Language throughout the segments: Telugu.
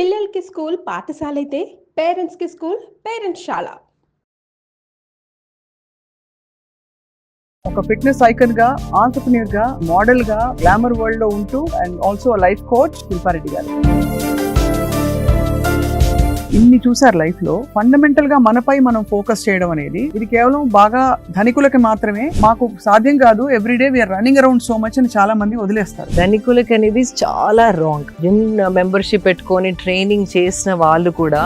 పిల్లలకి స్కూల్ పాఠశాల అయితే పేరెంట్స్కి స్కూల్ పేరెంట్స్ శాల. ఒక ఫిట్నెస్ ఐకన్ గా, ఆంటర్‌ప్రెన్యూర్ గా, మోడల్ గా, గ్లామర్ వరల్డ్ లో ఉంటూ and also life coach Shilpa Reddy గారు. ఇన్ని చూసారు లైఫ్ లో. ఫండమెంటల్ గా మనపై మనం ఫోకస్ చేయడం అనేది ఇది కేవలం బాగా ధనికులకి మాత్రమే, మాకు సాధ్యం కాదు, everyday we're running around so much అని చాలా మంది వదిలేస్తారు. ధనికులకి అనేది చాలా రాంగ్. జిమ్ మెంబర్షిప్ పెట్టుకొని ట్రైనింగ్ చేసిన వాళ్ళు కూడా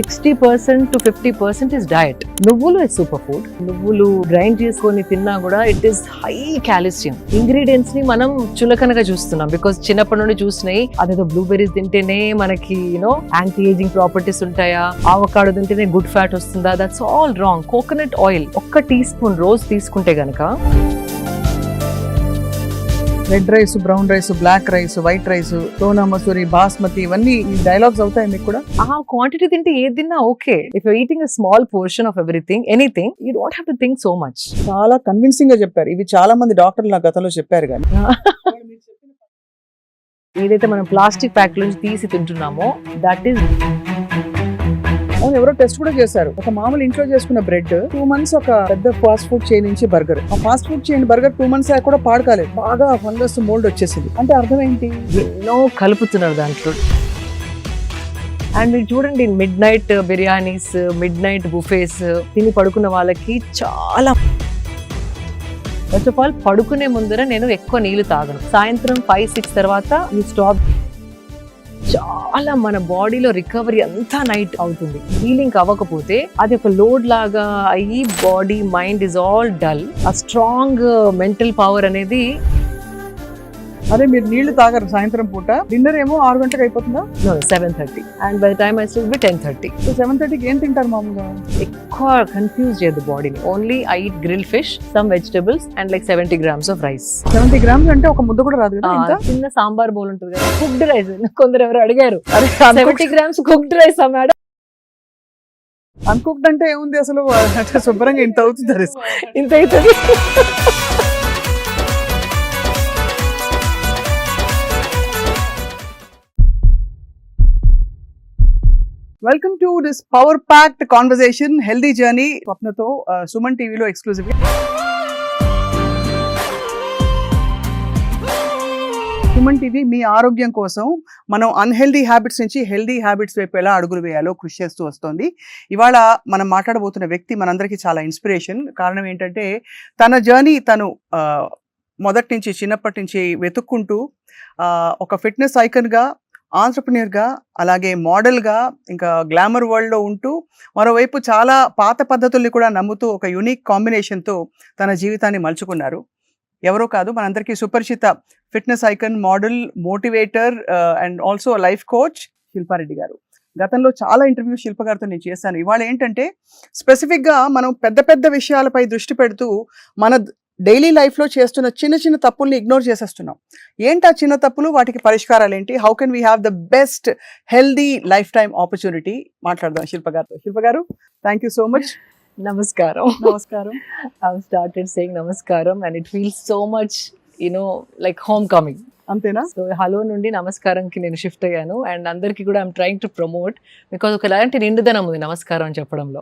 60% to 50% ఇస్ డయట్. నువ్వులు ఇస్ సూపర్ ఫుడ్. నువ్వులు గ్రైండ్ చేసుకొని తిన్నా కూడా it is high calcium. Ingredients ని మనం చులకనగా చూస్తున్నాం బికాస్ చిన్నప్పటి నుండి చూసినాయి అదేదో బ్లూబెర్రీస్ తింటేనే మనకి యాంటీ ఏజింగ్ ప్రాపర్టీస్ ఉంటాయా, ఆవకాడో తింటేనే గుడ్ ఫ్యాట్ వస్తుందా, that's all wrong. Coconut oil 1 teaspoon రోజు తీసుకుంటే గనక red rice, brown rice, black rice, white rice, Sona Masuri, basmati, ఇవన్నీ ఈ డైలాగ్స్ అవుతాయి మీకు కూడా. ఆ క్వాంటిటీ తింటే ఏది తిన్నా okay. If you eating a small portion of everything, anything, you don't have to think so much. చాలా కన్విన్సింగ్ గా చెప్పారు. ఇవి చాలా మంది డాక్టర్లు నా గతంలో చెప్పారు కానీ ఏదైతే మనం ప్లాస్టిక్ ప్యాక్ నుంచి తీసి తింటున్నామో దట్ ఈస్. అవును, ఎవరో టెస్ట్ కూడా చేశారు. ఒక మామూలు ఇంట్లో చేసుకున్న బ్రెడ్ 2 months ఒక పెద్ద ఫాస్ట్ ఫుడ్ చైన్ నుంచి బర్గర్, ఆ fast food chain burger 2 months కూడా పాడకాలేదు, బాగా ఫంగస్ మోల్డ్ వచ్చేసింది. అంటే అర్థం ఏంటి? ఎన్నో కలుపుతున్నారు దాంట్లో. అండ్ మీరు చూడండి, midnight biryanis, midnight buffets తిని పడుకున్న వాళ్ళకి చాలా. ఫస్ట్ ఆఫ్ ఆల్ పడుకునే ముందర నేను ఎక్కువ నీళ్లు తాగను. సాయంత్రం 5-6 తర్వాత యూ స్టాప్. చాలా మన బాడీలో రికవరీ అంతా నైట్ అవుతుంది. హీలింగ్ అవ్వకపోతే అది ఒక లోడ్ లాగా అయ్యి body mind is all dull. ఆ స్ట్రాంగ్ మెంటల్ పవర్ అనేది. అదే మీరు నీళ్లు తాగరు సాయంత్రం పూట, డిన్నర్ ఏమో 6 గంటలకు అయిపోతుందా? 7:30 and by the time I sleep by 10:30. So 7:30కి ఏం తింటారు మామూలుగా? ఎక్కువ కన్ఫ్యూజ్ చేయదు బాడీని. Only I eat grill fish, some vegetables and like 70 grams of rice. 70 grams అంటే ఒక ముద్ద కూడా రాదు కదా? ఇంకా చిన్న సాంబార్ బౌల్ ఉంటుంది కదా, కుక్డ్ రైస్. కొందరు ఎవరు అడిగారు 70 grams cooked rice madam. Uncooked అంటే ఏముంది అసలు? అంటే శుభ్రంగా ఇంత అవుతుంది, ఇంత అవుతుంది. Welcome to this power packed conversation healthy journey స్వప్నతో సుమన్ టీవీలో ఎక్స్క్లూజివ్ గా. సుమన్ టీవీ మీ ఆరోగ్యం కోసం మనం అన్హెల్దీ హ్యాబిట్స్ నుంచి హెల్దీ హ్యాబిట్స్ వైపు ఎలా అడుగులు వేయాలో కృషి చేస్తూ వస్తుంది. ఇవాళ మనం మాట్లాడబోతున్న వ్యక్తి మనందరికీ చాలా ఇన్స్పిరేషన్. కారణం ఏంటంటే తన జర్నీ తను మొదటి నుంచి చిన్నప్పటి నుంచి వెతుక్కుంటూ ఒక ఫిట్నెస్ ఐకన్గా, ఆంటర్‌ప్రెన్యూర్‌గా, అలాగే మోడల్‌గా, ఇంకా గ్లామర్ వరల్డ్‌లో ఉంటూ మరోవైపు చాలా పాత పద్ధతుల్ని కూడా నమ్ముతూ ఒక యూనిక్ కాంబినేషన్‌తో తన జీవితాన్ని మలుచుకున్నారు. ఎవరో కాదు, మనందరికీ సుపరిచిత fitness icon, model, motivator and also life coach Shilpa Reddy గారు. గతంలో చాలా ఇంటర్వ్యూస్ శిల్ప గారితో నేను చేశాను. ఇవాళ ఏంటంటే స్పెసిఫిక్గా మనం పెద్ద పెద్ద విషయాలపై దృష్టి పెడుతూ మన డైలీ లైఫ్లో చేస్తున్న చిన్న చిన్న తప్పుల్ని ఇగ్నోర్ చేసేస్తున్నాం. ఏంటి ఆ చిన్న తప్పులు, వాటికి పరిష్కారాలు ఏంటి, how can we have the best healthy life time opportunity మాట్లాడదాం శిల్ప గారితో. శిల్ప గారు, థ్యాంక్ యూ సో మచ్. నమస్కారం. నమస్కారం. I have started saying నమస్కారం and it feels so much, like homecoming. అంతేనా? సో హలో నుండి నమస్కారంకి నేను షిఫ్ట్ అయ్యాను అండ్ అందరికీ కూడా I'm trying to promote because ఒకలాంటి నిండుదనం ఉంది నమస్కారం అని చెప్పడంలో.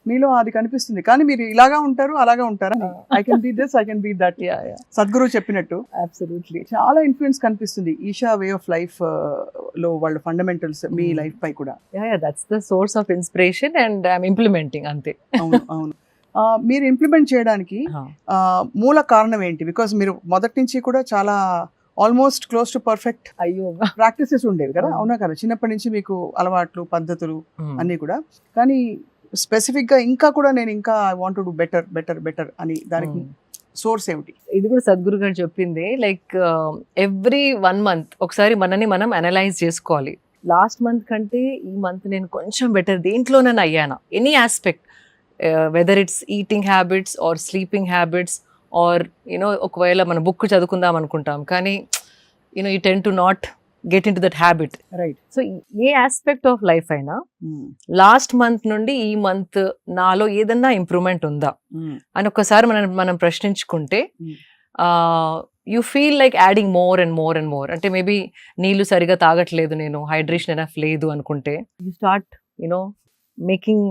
మీలో అది కనిపిస్తుంది, కానీ మీరు ఇలాగా ఉంటారు, అలాగా ఉంటారా? I can be this, I can be that. Sadhguru చెప్పినట్టు అబ్సల్యూట్లీ చాలా ఇన్ఫ్లుయెన్స్ కనిపిస్తుంది ఈషా వే ఆఫ్ లైఫ్ లో, వాళ్ళ ఫండమెంటల్స్ మీ లైఫ్ పై కూడా. That's the source of inspiration and I'm implementing అంతే. అవును అవును. మీరు ఇంప్లిమెంట్ చేయడానికి మూల కారణం ఏంటి? బికాస్ మీరు మొదటి నుంచి కూడా చాలా almost close to perfect practices ఉండేవి కదా, అవునా కదా? చిన్నప్పటి నుంచి మీకు అలవాట్లు, పద్ధతులు అన్నీ కూడా. కానీ స్పెసిఫిక్ గా ఇంకా కూడా నేను ఇంకా I want to do better better better అని, దానికి సోర్స్ ఏమిటి? ఇది కూడా సద్గురు గారు చెప్పింది. లైక్ ఎవ్రీ 1 month ఒకసారి మనని మనం అనలైజ్ చేసుకోవాలి. లాస్ట్ మంత్ కంటే ఈ మంత్ నేను కొంచెం బెటర్ దేంట్లోనైనా అయ్యానా, any aspect, whether it's eating habits or sleeping habits or ఒకవేళ మన బుక్ చదువుకుందాం అనుకుంటాం కానీ you tend to not get into that habit, right? So a aspect of life అయినా లాస్ట్ మంత్ నుండి ఈ మంత్ నాలో ఏదన్నా ఇంప్రూవ్మెంట్ ఉందా అని ఒక్కసారి మనం ప్రశ్నించుకుంటే you feel like adding more and more and more. అంటే మేబీ నీళ్లు సరిగా తాగట్లేదు, నేను హైడ్రేషన్ ఎనఫ్ లేదు అనుకుంటే you start making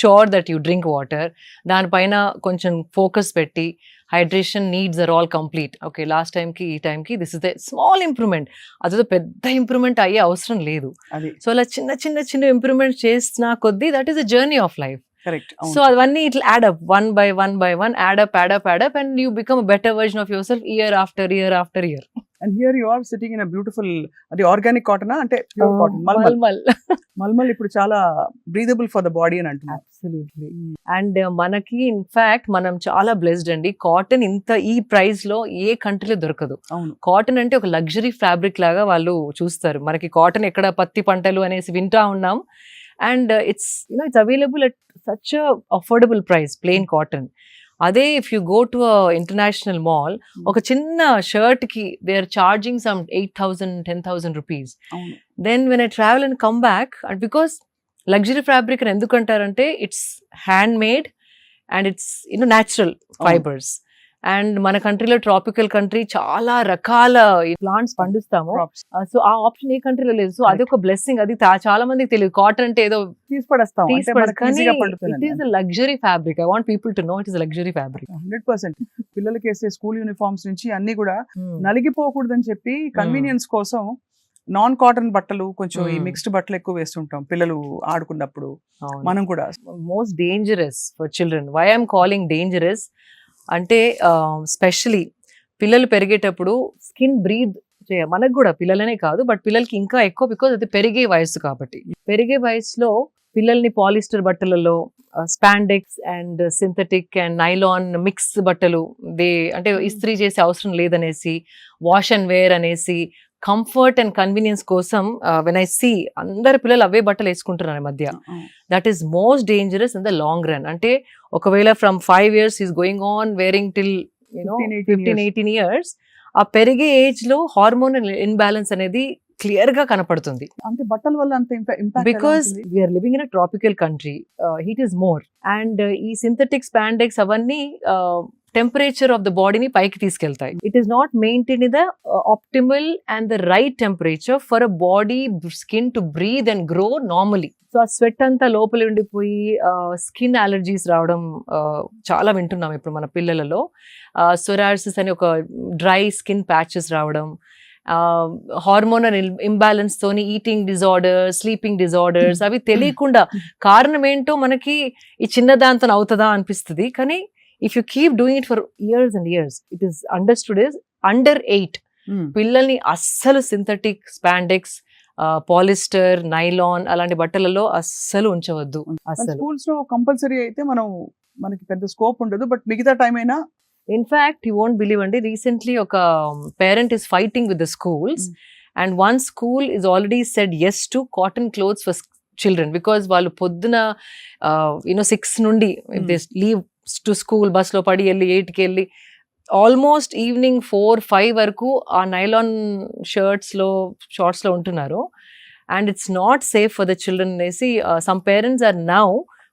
sure that you drink water. దానిపైన కొంచెం ఫోకస్ పెట్టి hydration needs are all complete. Okay, last టైంకి ఈ టైంకి this is the small improvement. అదేదో పెద్ద ఇంప్రూవ్మెంట్ అయ్యే అవసరం లేదు. సో అలా చిన్న చిన్న చిన్న ఇంప్రూవ్మెంట్ చేసిన కొద్దీ that is the journey of life. Correct. So అవన్నీ it add up one by one add up and you become a better version of yourself year after year. And here you are sitting in a beautiful, అది ఆర్గానిక్ కాటన్ అంటే ప్యూర్ కాటన్ మల్మల్ ఇప్పుడు చాలా బ్రీదబుల్ ఫర్ ద బాడీ అని అంటున్నారు. అబ్సల్యూట్లీ. అండ్ మనకి ఇన్ఫాక్ట్ మనం చాలా బ్లెస్డ్ అండి. కాటన్ ఇంత ఈ ప్రైస్ లో ఏ కంట్రీలో దొరకదు. అవును. కాటన్ అంటే ఒక లగ్జరీ ఫ్యాబ్రిక్ లాగా వాళ్ళు చూస్తారు. మనకి కాటన్ ఎక్కడ పత్తి పంటలు అనేసి వింటా ఉన్నాం. And it's available at such affordable price, plain cotton. అదే if you go to international mall, ఒక చిన్న షర్ట్ కి they are charging some 8,000 10,000 rupees. Then when I travel and come back, and because luxury fabric అని ఎందుకు అంటారంటే it's hand made and it's natural fibres. And మన కంట్రీలో ట్రాపికల్ కంట్రీ, చాలా రకాల ప్లాంట్స్ పండిస్తాము. సో ఆ ఆప్షన్ ఏ కంట్రీలో లేదు. సో అది ఒక బ్లెస్సింగ్. అది చాలా మందికి తెలియదు. కాటన్ అంటే ఏదో తీసిపడేస్తాం, it is a luxury fabric. I want people to know it is luxury fabric. 100%. పిల్లలకి వేసే స్కూల్ యూనిఫామ్స్ నుంచి అన్ని కూడా నలిగిపోకూడదని చెప్పి కన్వీనియన్స్ కోసం నాన్ కాటన్ బట్టలు, కొంచెం ఈ మిక్స్డ్ బట్టలు ఎక్కువ వేస్తుంటాం పిల్లలు ఆడుకున్నప్పుడు. మనం కూడా most dangerous for children. Why I'm calling dangerous అంటే స్పెషలీ పిల్లలు పెరిగేటప్పుడు స్కిన్ బ్రీత్ మనకు కూడా, పిల్లలనే కాదు బట్ పిల్లలకి ఇంకా ఎక్కువ, బికాజ్ అది పెరిగే వయసు కాబట్టి. పెరిగే వయసులో పిల్లల్ని పాలిస్టర్ బట్టలలో spandex and synthetic and nylon mix బట్టలు అంటే ఇస్త్రీ చేసే అవసరం లేదనేసి, వాష్ అండ్ వేర్ అనేసి, కంఫర్ట్ అండ్ కన్వీనియన్స్ కోసం వెన్ ఐ సీ అందరు పిల్లలు అవే బట్టలు వేసుకుంటున్నారు ఈ మధ్య. That is most dangerous in the long run. అంటే ఒకవేళ from 5 years is going on wearing till 15-18 years, ఆ పెరిగే ఏజ్ లో హార్మోనల్ ఇన్బ్యాలెన్స్ అనేది క్లియర్ గా కనపడుతుంది. అంటే బట్టల వల్ల అంత impact, because we're living in a tropical country, heat is more. And ఈ సింథటిక్ స్పాండెక్స్ అవన్నీ టెంపరేచర్ ఆఫ్ ద బాడీని పైకి తీసుకెళ్తాయి. It is not maintain the optimal and the right temperature for a body skin to breathe and grow normally. So ఆ స్వెట్ అంతా లోపల ఉండిపోయి స్కిన్ అలర్జీస్ రావడం చాలా వింటున్నాం ఇప్పుడు మన పిల్లలలో. సొరాసిస్ అని ఒక డ్రై స్కిన్ ప్యాచెస్ రావడం, హార్మోనల్ ఇంబ్యాలెన్స్ తోని ఈటింగ్ డిజార్డర్స్, స్లీపింగ్ డిజార్డర్స్, అవి తెలియకుండా కారణం ఏంటో మనకి ఈ చిన్న దాంతో అవుతుందా అనిపిస్తుంది. కానీ if you keep doing it for years and years, it is understood as under 8 పిల్లల్ని అస్సలు సింథటిక్ స్పాండెక్స్, పాలిస్టర్, నైలాన్ అలాంటి బట్టలలో అస్సలు ఉంచవద్దు. అసలు స్కూల్స్ లో కంపల్సరీ అయితే మనకి పెద్ద స్కోప్ ఉండదు, బట్ మిగతా టైం అయినా. ఇన్ఫాక్ట్ యూ వోంట్ బిలీవ్ అండి, రీసెంట్లీ ఒక parent is fighting with the schools and one school is already said yes to cotton clothes for children, because వాళ్ళు పొద్దున 6 నుండి they leave to school, bus లో పడి వెళ్ళి 8కి వెళ్ళి ఆల్మోస్ట్ ఈవినింగ్ 4-5 వరకు ఆ నైలాన్ షర్ట్స్ లో షార్ట్స్ లో ఉంటున్నారు. And it's not safe for the children అనేసి some parents are now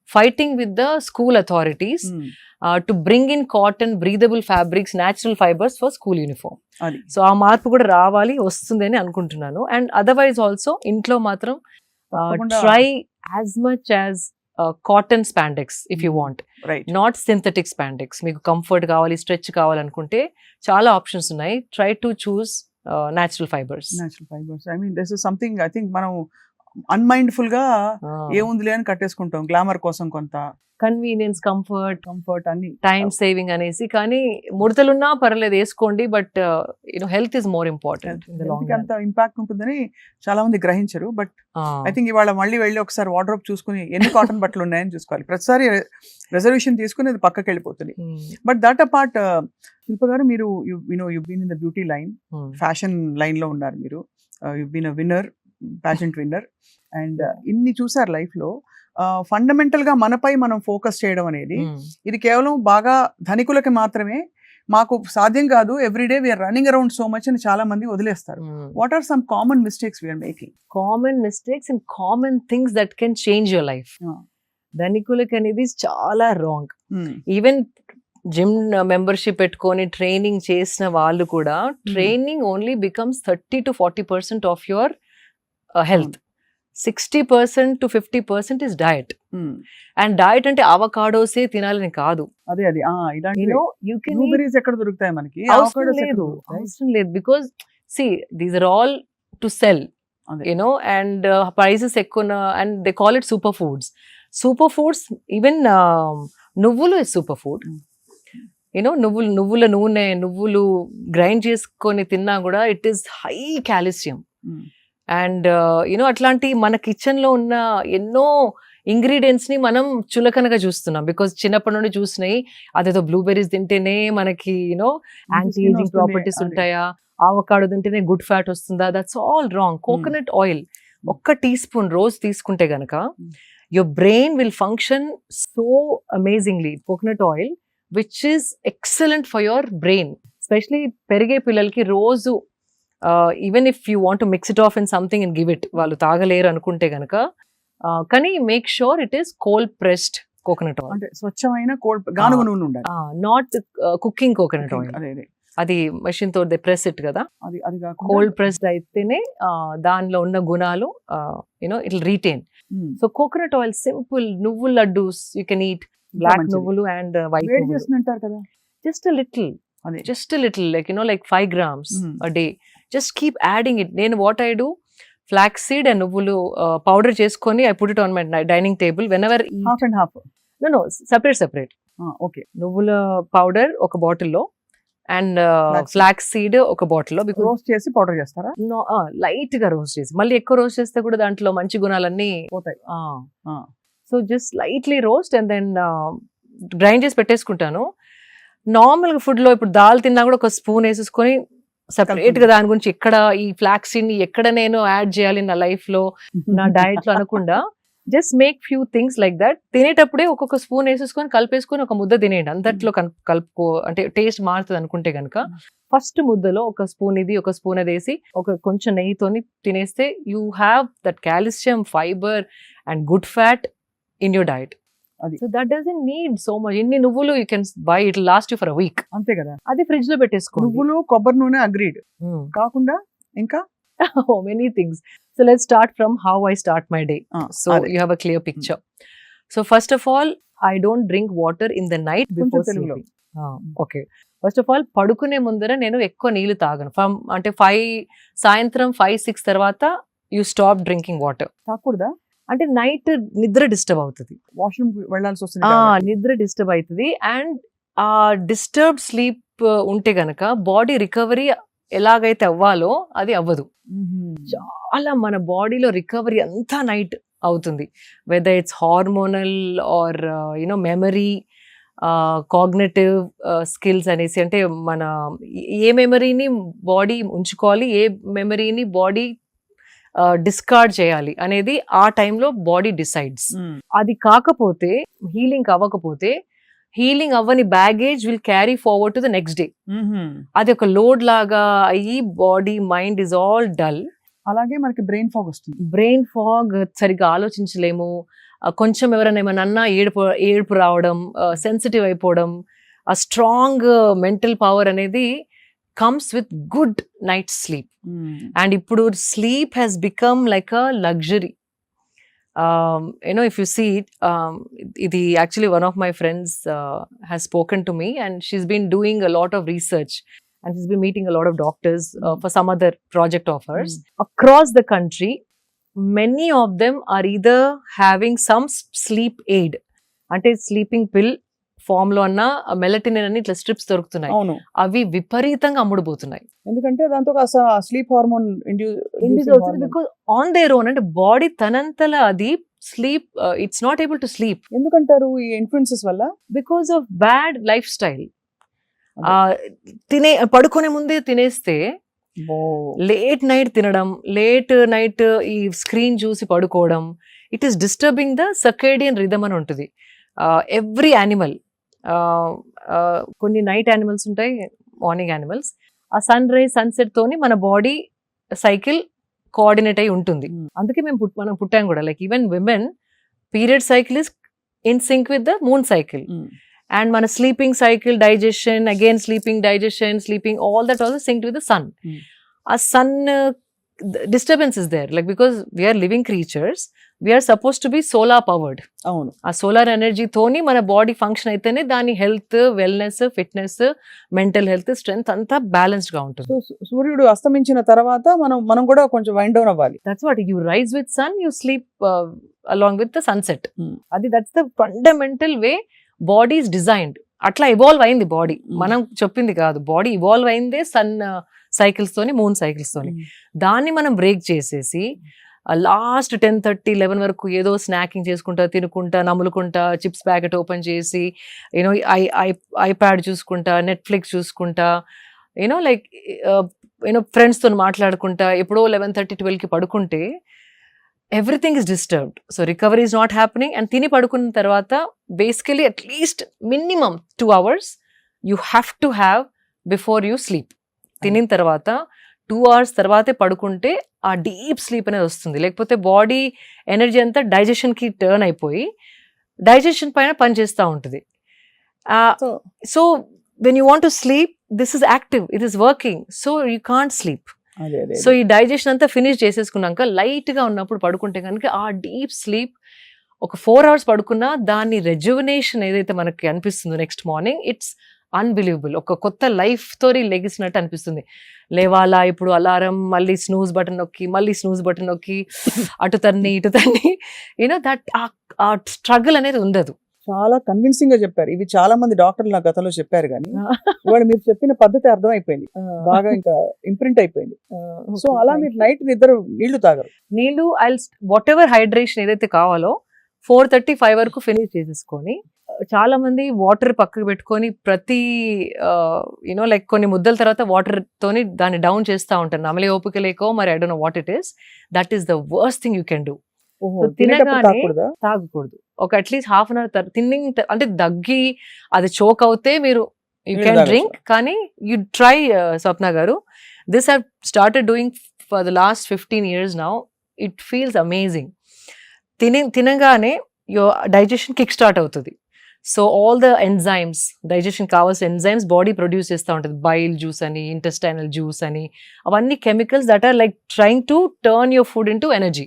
fighting with the school authorities to bring in cotton, breathable fabrics, natural fibres for school uniform. So ఆ మార్పు కూడా వస్తుంది అని అనుకుంటున్నాను. అండ్ అదర్వైజ్ ఆల్సో ఇంట్లో మాత్రం try as much as cotton spandex if you want, not synthetic spandex. మీకు కంఫర్ట్ కావాలి, స్ట్రెచ్ కావాలనుకుంటే చాలా ఆప్షన్స్ ఉన్నాయి. Try to choose natural fibres. I mean this is something I think మనం అన్మైండ్ఫుల్ గా ఏముందిలే అని కట్టేసుకుంటాం, గ్లామర్ కోసం కొంత కన్వీనియన్స్, కంఫర్ట్ అన్ని, టైం సేవింగ్ అనేసి. కానీ ముడతలున్నా పర్లేదు వేసుకోండి, but health is more important. అంత ఇంపాక్ట్ ఉంటుందని చాలా మంది గ్రహించరు. బట్ ఐ థింక్ ఇవాళ మళ్ళీ వెళ్ళి ఒకసారి వార్డ్రోబ్ చూసుకుని ఎన్ని కాటన్ బట్టలు ఉన్నాయని చూసుకోవాలి. ప్రతిసారి రిజర్వేషన్ తీసుకుని అది పక్కకి వెళ్ళిపోతుంది. But that apart, Shilpa garu, మీరు you been in the beauty line, fashion line లో ఉన్నారు మీరు. You been a winner, pageant winner, and ఇన్ని చూసారు లైఫ్ లో. ఫండమెంటల్ గా మనపై మనం ఫోకస్ చేయడం అనేది ఇది కేవలం బాగా ధనికులకి మాత్రమే, మాకు సాధ్యం కాదు, everyday we're running around so much అని చాలా మంది వదిలేస్తారు. What are some common mistakes we're making? Common mistakes and common things that can change your life. ధనికులకి అనేది చాలా రాంగ్. ఈవెన్ జిమ్ మెంబర్షిప్ పెట్టుకొని ట్రైనింగ్ చేసిన వాళ్ళు కూడా training only becomes 30-40% of your health. 60% to 50% is diet. And diet అంటే అవకాడోసే తినాలని కాదు. అదే అది ఇలాంటి యూ కెన్ బ్లూబెర్రీస్ ఎక్కడ దొరుకుతాయి మనకి? అవసరం లేదు because see these are all to sell, and prices ఎక్కువ, and they call it super foods. Super foods, even నువ్వులు ఇస్ సూపర్ ఫుడ్. నువ్వుల నూనె, నువ్వులు గ్రైండ్ చేసుకొని తిన్నా కూడా it is high calcium. And అట్లాంటి మన కిచెన్ లో ఉన్న ఎన్నో ఇంగ్రీడియంట్స్ ని మనం చులకనగా చూస్తున్నాం బికాస్ చిన్నప్పటి నుండి చూసినాయి అదేదో బ్లూబెర్రీస్ తింటేనే మనకి యాంటీ ఏజింగ్ ప్రాపర్టీస్ ఉంటాయా, ఆవకాడో తింటేనే గుడ్ ఫ్యాట్ వస్తుందా. That's all wrong. Coconut oil 1 teaspoon రోజు తీసుకుంటే గనక your brain will function so amazingly. Coconut oil which is excellent for your brain. Especially పెరిగే పిల్లలకి రోజు even if you want to mix it off in something and give it, వాళ్ళు తాగలేరు అనుకుంటే గనక, కానీ make sure it is cold pressed coconut oil. అంటే స్వచ్ఛమైన గానుగ నూనె ఉండాలి, నాట్ కుకింగ్ కోకోనట్ ఆయిల్. అది మెషిన్ తో ప్రెస్ ఇట్ కదా, కోల్డ్ ప్రెస్డ్ అయితేనే దానిలో ఉన్న గుణాలు it retain. So coconut oil simple. నువ్వుల laddoos you can eat, black నువ్వులు అండ్ వైట్ నువ్వులు. Just a little, like 5 grams a day. Just keep adding it. Then what I do, flaxseed and nuvulu powder cheskoni, I put it on my dining table whenever half and half. No, separate. Okay. Nuvula powder oka bottle lo and flaxseed oka bottle lo. Because roast chesi powder chestara? No, light ga roast chesi. Malli ekko roast chesthe kuda dantlo manchi gunalanni potai. So just lightly roast and then grind chesi petteskuntanu. Normal గా ఫుడ్ లో ఇప్పుడు దాల్ తిన్నా కూడా 1 స్పూన్ వేసేసుకొని సెపరేట్ గా దాని గురించి ఎక్కడ ఈ ఫ్లాక్సీడ్ ని ఎక్కడ నేను యాడ్ చేయాలి నా లైఫ్ లో, నా డయట్ లో అనకుండా just make few things like that. తినేటప్పుడే ఒక్కొక్క స్పూన్ వేసేసుకొని కలిపేసుకొని ఒక ముద్ద తినేయండి. అంతట్లో కలుపుకో, అంటే టేస్ట్ మారుతుంది అనుకుంటే కనుక ఫస్ట్ ముద్దలో 1 స్పూన్ ఇది 1 స్పూన్ అది వేసి కొంచెం నెయ్యితోని తినేస్తే you have that calcium, fibre and good fat in your diet. So that doesn't need so much. Inni nuvulu you can buy, it will last you for a week. Ante kada. Adi fridge lo petteskondi. Nuvulu kobbari nune agreed. Kaakunda inka many things. So let's start from how I start my day. So you have a clear picture. So first of all, I don't drink water in the night before sleeping. Okay. First of all, padukune mundara nenu ekko neelu taaganu. From ante 5 సాయంత్రం 5-6 తర్వాత you stop drinking water. తాకూడదా? అంటే నైట్ నిద్ర డిస్టర్బ్ అవుతుంది, వాష్రూమ్ వెళ్ళాల్సి వస్తుంది, నిద్ర డిస్టర్బ్ అవుతుంది. అండ్ ఆ డిస్టర్బ్డ్ స్లీప్ ఉంటే గనక బాడీ రికవరీ ఎలాగైతే అవ్వాలో అది అవ్వదు. చాలా మన బాడీలో రికవరీ అంతా నైట్ అవుతుంది, whether it's hormonal or memory, cognitive skills అనేసి. అంటే మన ఏ మెమరీని బాడీ ఉంచుకోవాలి, ఏ మెమరీని బాడీ డిస్కార్డ్ చేయాలి అనేది ఆ టైంలో బాడీ డిసైడ్స్. అది కాకపోతే, హీలింగ్ అవ్వకపోతే, హీలింగ్ అవ్వని baggage will carry forward to the next day. అది ఒక లోడ్ లాగా అయ్యి body mind is all dull. అలాగే మనకి బ్రెయిన్ ఫాగ్ వస్తుంది. బ్రెయిన్ ఫాగ్, సరిగ్గా ఆలోచించలేము. కొంచెం ఎవరైనా ఏమన్నా ఏడుపు రావడం, సెన్సిటివ్ అయిపోవడం. ఆ స్ట్రాంగ్ మెంటల్ పవర్ అనేది comes with good night sleep. And ippudu sleep has become like a luxury. If you see it, idi actually one of my friends has spoken to me, and she's been doing a lot of research and she's been meeting a lot of doctors for some other project of hers across the country. Many of them are either having some sleep aid, ante sleeping pill form లో అన్న మెలటినిన్ అని ఇట్లా స్ట్రిప్స్ దొరుకుతున్నాయి. అవి విపరీతంగా అమ్ముడుపోతున్నాయి, ఎందుకంటే దాంతో స్లీప్ హార్మోన్ ఇండ్యూస్ అవుతుంది. బికాజ్ ఆన్ దేర్ ఓన్, అంటే బాడీ తనంతల అది sleep, it's not able to sleep. ఎందుకంటారు ఈ ఇన్ఫ్లుయెన్సెస్ వల్ల? Because of bad life style. పడుకునే ముందే తినేస్తే, లేట్ నైట్ తినడం, లేట్ నైట్ ఈ స్క్రీన్ చూసి పడుకోవడం, it is disturbing the circadian rhythm అని ఉంటుంది. ఎవ్రీ యానిమల్, కొన్ని నైట్ యానిమల్స్ ఉంటాయి, మార్నింగ్ యానిమల్స్. ఆ సన్ రైజ్ సన్సెట్ తోని మన బాడీ సైకిల్ కోఆర్డినేట్ అయి ఉంటుంది. అందుకే మనం పుట్టాం కూడా. Like even women period cycle is in sync with the moon cycle. And మన sleeping cycle, digestion, again sleeping, digestion, sleeping, all that also sync with the sun. ఆ sun disturbance is there, like because we're living creatures, we're suppose to be solar powered. అవును, ఆ సోలార్ ఎనర్జీతోని మన బాడీ ఫంక్షన్ అయితేనే దాని health, wellness, fitness, mental health, strength అంతా బ్యాలెన్స్డ్ గా ఉంటుంది. సో సూర్యుడు అస్తమించిన తర్వాత మనం కూడా కొంచెం వైండ్ డౌన్ అవ్వాలి. That's what, you rise with sun, you sleep along with the sunset. That's the fundamental way body is designed. అట్లా ఇవాల్వ్ అయింది బాడీ, మనం చెప్పింది కాదు. బాడీ ఇవాల్వ్ అయిందే సన్ సైకిల్స్ తోని, మూన్ సైకిల్స్ తోని. దాన్ని మనం బ్రేక్ చేసేసి లాస్ట్ 10:30, 11 వరకు ఏదో స్నాకింగ్ చేసుకుంటా, తినుకుంటా, నములుకుంటా, చిప్స్ ప్యాకెట్ ఓపెన్ చేసి, యూనో ఐప్యాడ్ చూసుకుంటా, నెట్ఫ్లిక్స్ చూసుకుంటా, యూనో లైక్ ఫ్రెండ్స్తో మాట్లాడుకుంటా, ఎప్పుడో 11:30, 12కి పడుకుంటే everything is disturbed. So recovery is not happening. And తిని పడుకున్న తర్వాత basically at least minimum 2 hours you have to have before you sleep. తినిన తర్వాత 2 hours తర్వాతే పడుకుంటే ఆ డీప్ స్లీప్ అనేది వస్తుంది. లేకపోతే బాడీ ఎనర్జీ అంతా డైజెషన్కి టర్న్ అయిపోయి డైజెషన్ పైన పనిచేస్తూ ఉంటుంది. So when you want to sleep, this is active, it is working, so you can't sleep. So ఈ డైజెషన్ అంతా ఫినిష్ చేసేసుకున్నాక లైట్గా ఉన్నప్పుడు పడుకుంటే కనుక ఆ డీప్ స్లీప్ ఒక 4 hours పడుకున్నా దాని రెజ్యువనేషన్ ఏదైతే మనకి అనిపిస్తుందో నెక్స్ట్ మార్నింగ్, ఇట్స్ అన్బిలీవబుల్. ఒక కొత్త లైఫ్ తోని లెగిసినట్టు అనిపిస్తుంది. లేవాలా, ఇప్పుడు అలారం, మళ్ళీ స్నూజ్ బటన్ నొక్కి, మళ్ళీ స్నూజ్ బటన్ నొక్కి, అటు తన్ని ఇటు తన్ని, యూనో దట్ ఆ స్ట్రగుల్ అనేది ఉండదు. చాలా కన్విన్సింగ్ గా చెప్పారు. ఇవి చాలా మంది డాక్టర్లు నా గతంలో చెప్పారు, కానీ ఇవాళ మీరు చెప్పిన పద్ధతి అర్థం అయిపోయింది, బాగా ఇంకా ఇంప్రింట్ అయిపోయింది. సో అలా మీరు నైట్ నిద్ర నీళ్లు తాగరు? నీళ్లు వాట్ ఎవర్ హైడ్రేషన్ ఏదైతే కావాలో 4:30, 5 వరకు ఫినిష్ చేసేసుకొని, చాలా మంది వాటర్ పక్కకు పెట్టుకొని ప్రతి యూనో లైక్ కొన్ని ముద్దల తర్వాత వాటర్ తోని దాన్ని డౌన్ చేస్తూ ఉంటారు. నమలే ఓపిక లేకో మరి, I don't know what it is. That is the worst thing you can do. తినగానే తాగకూడదు. ఒక అట్లీస్ట్ హాఫ్ అన్ అవర్ తిన్నింగ్, అంటే దగ్గి అది చోక్ అవుతే మీరు యూ కెన్ డ్రింక్. కానీ యూ ట్రై, స్వప్న గారు, this have started doing for the last 15 years now. It feels amazing. తినగానే యువర్ డైజెషన్ కిక్ స్టార్ట్ అవుతుంది. So all the enzymes, digestion కావాల్సిన ఎంజైమ్స్ బాడీ ప్రొడ్యూస్ చేస్తూ ఉంటుంది. బైల్ జ్యూస్ అని, ఇంటెస్టైనల్ జ్యూస్ అని, అవన్నీ chemicals that are like trying to turn your food into energy.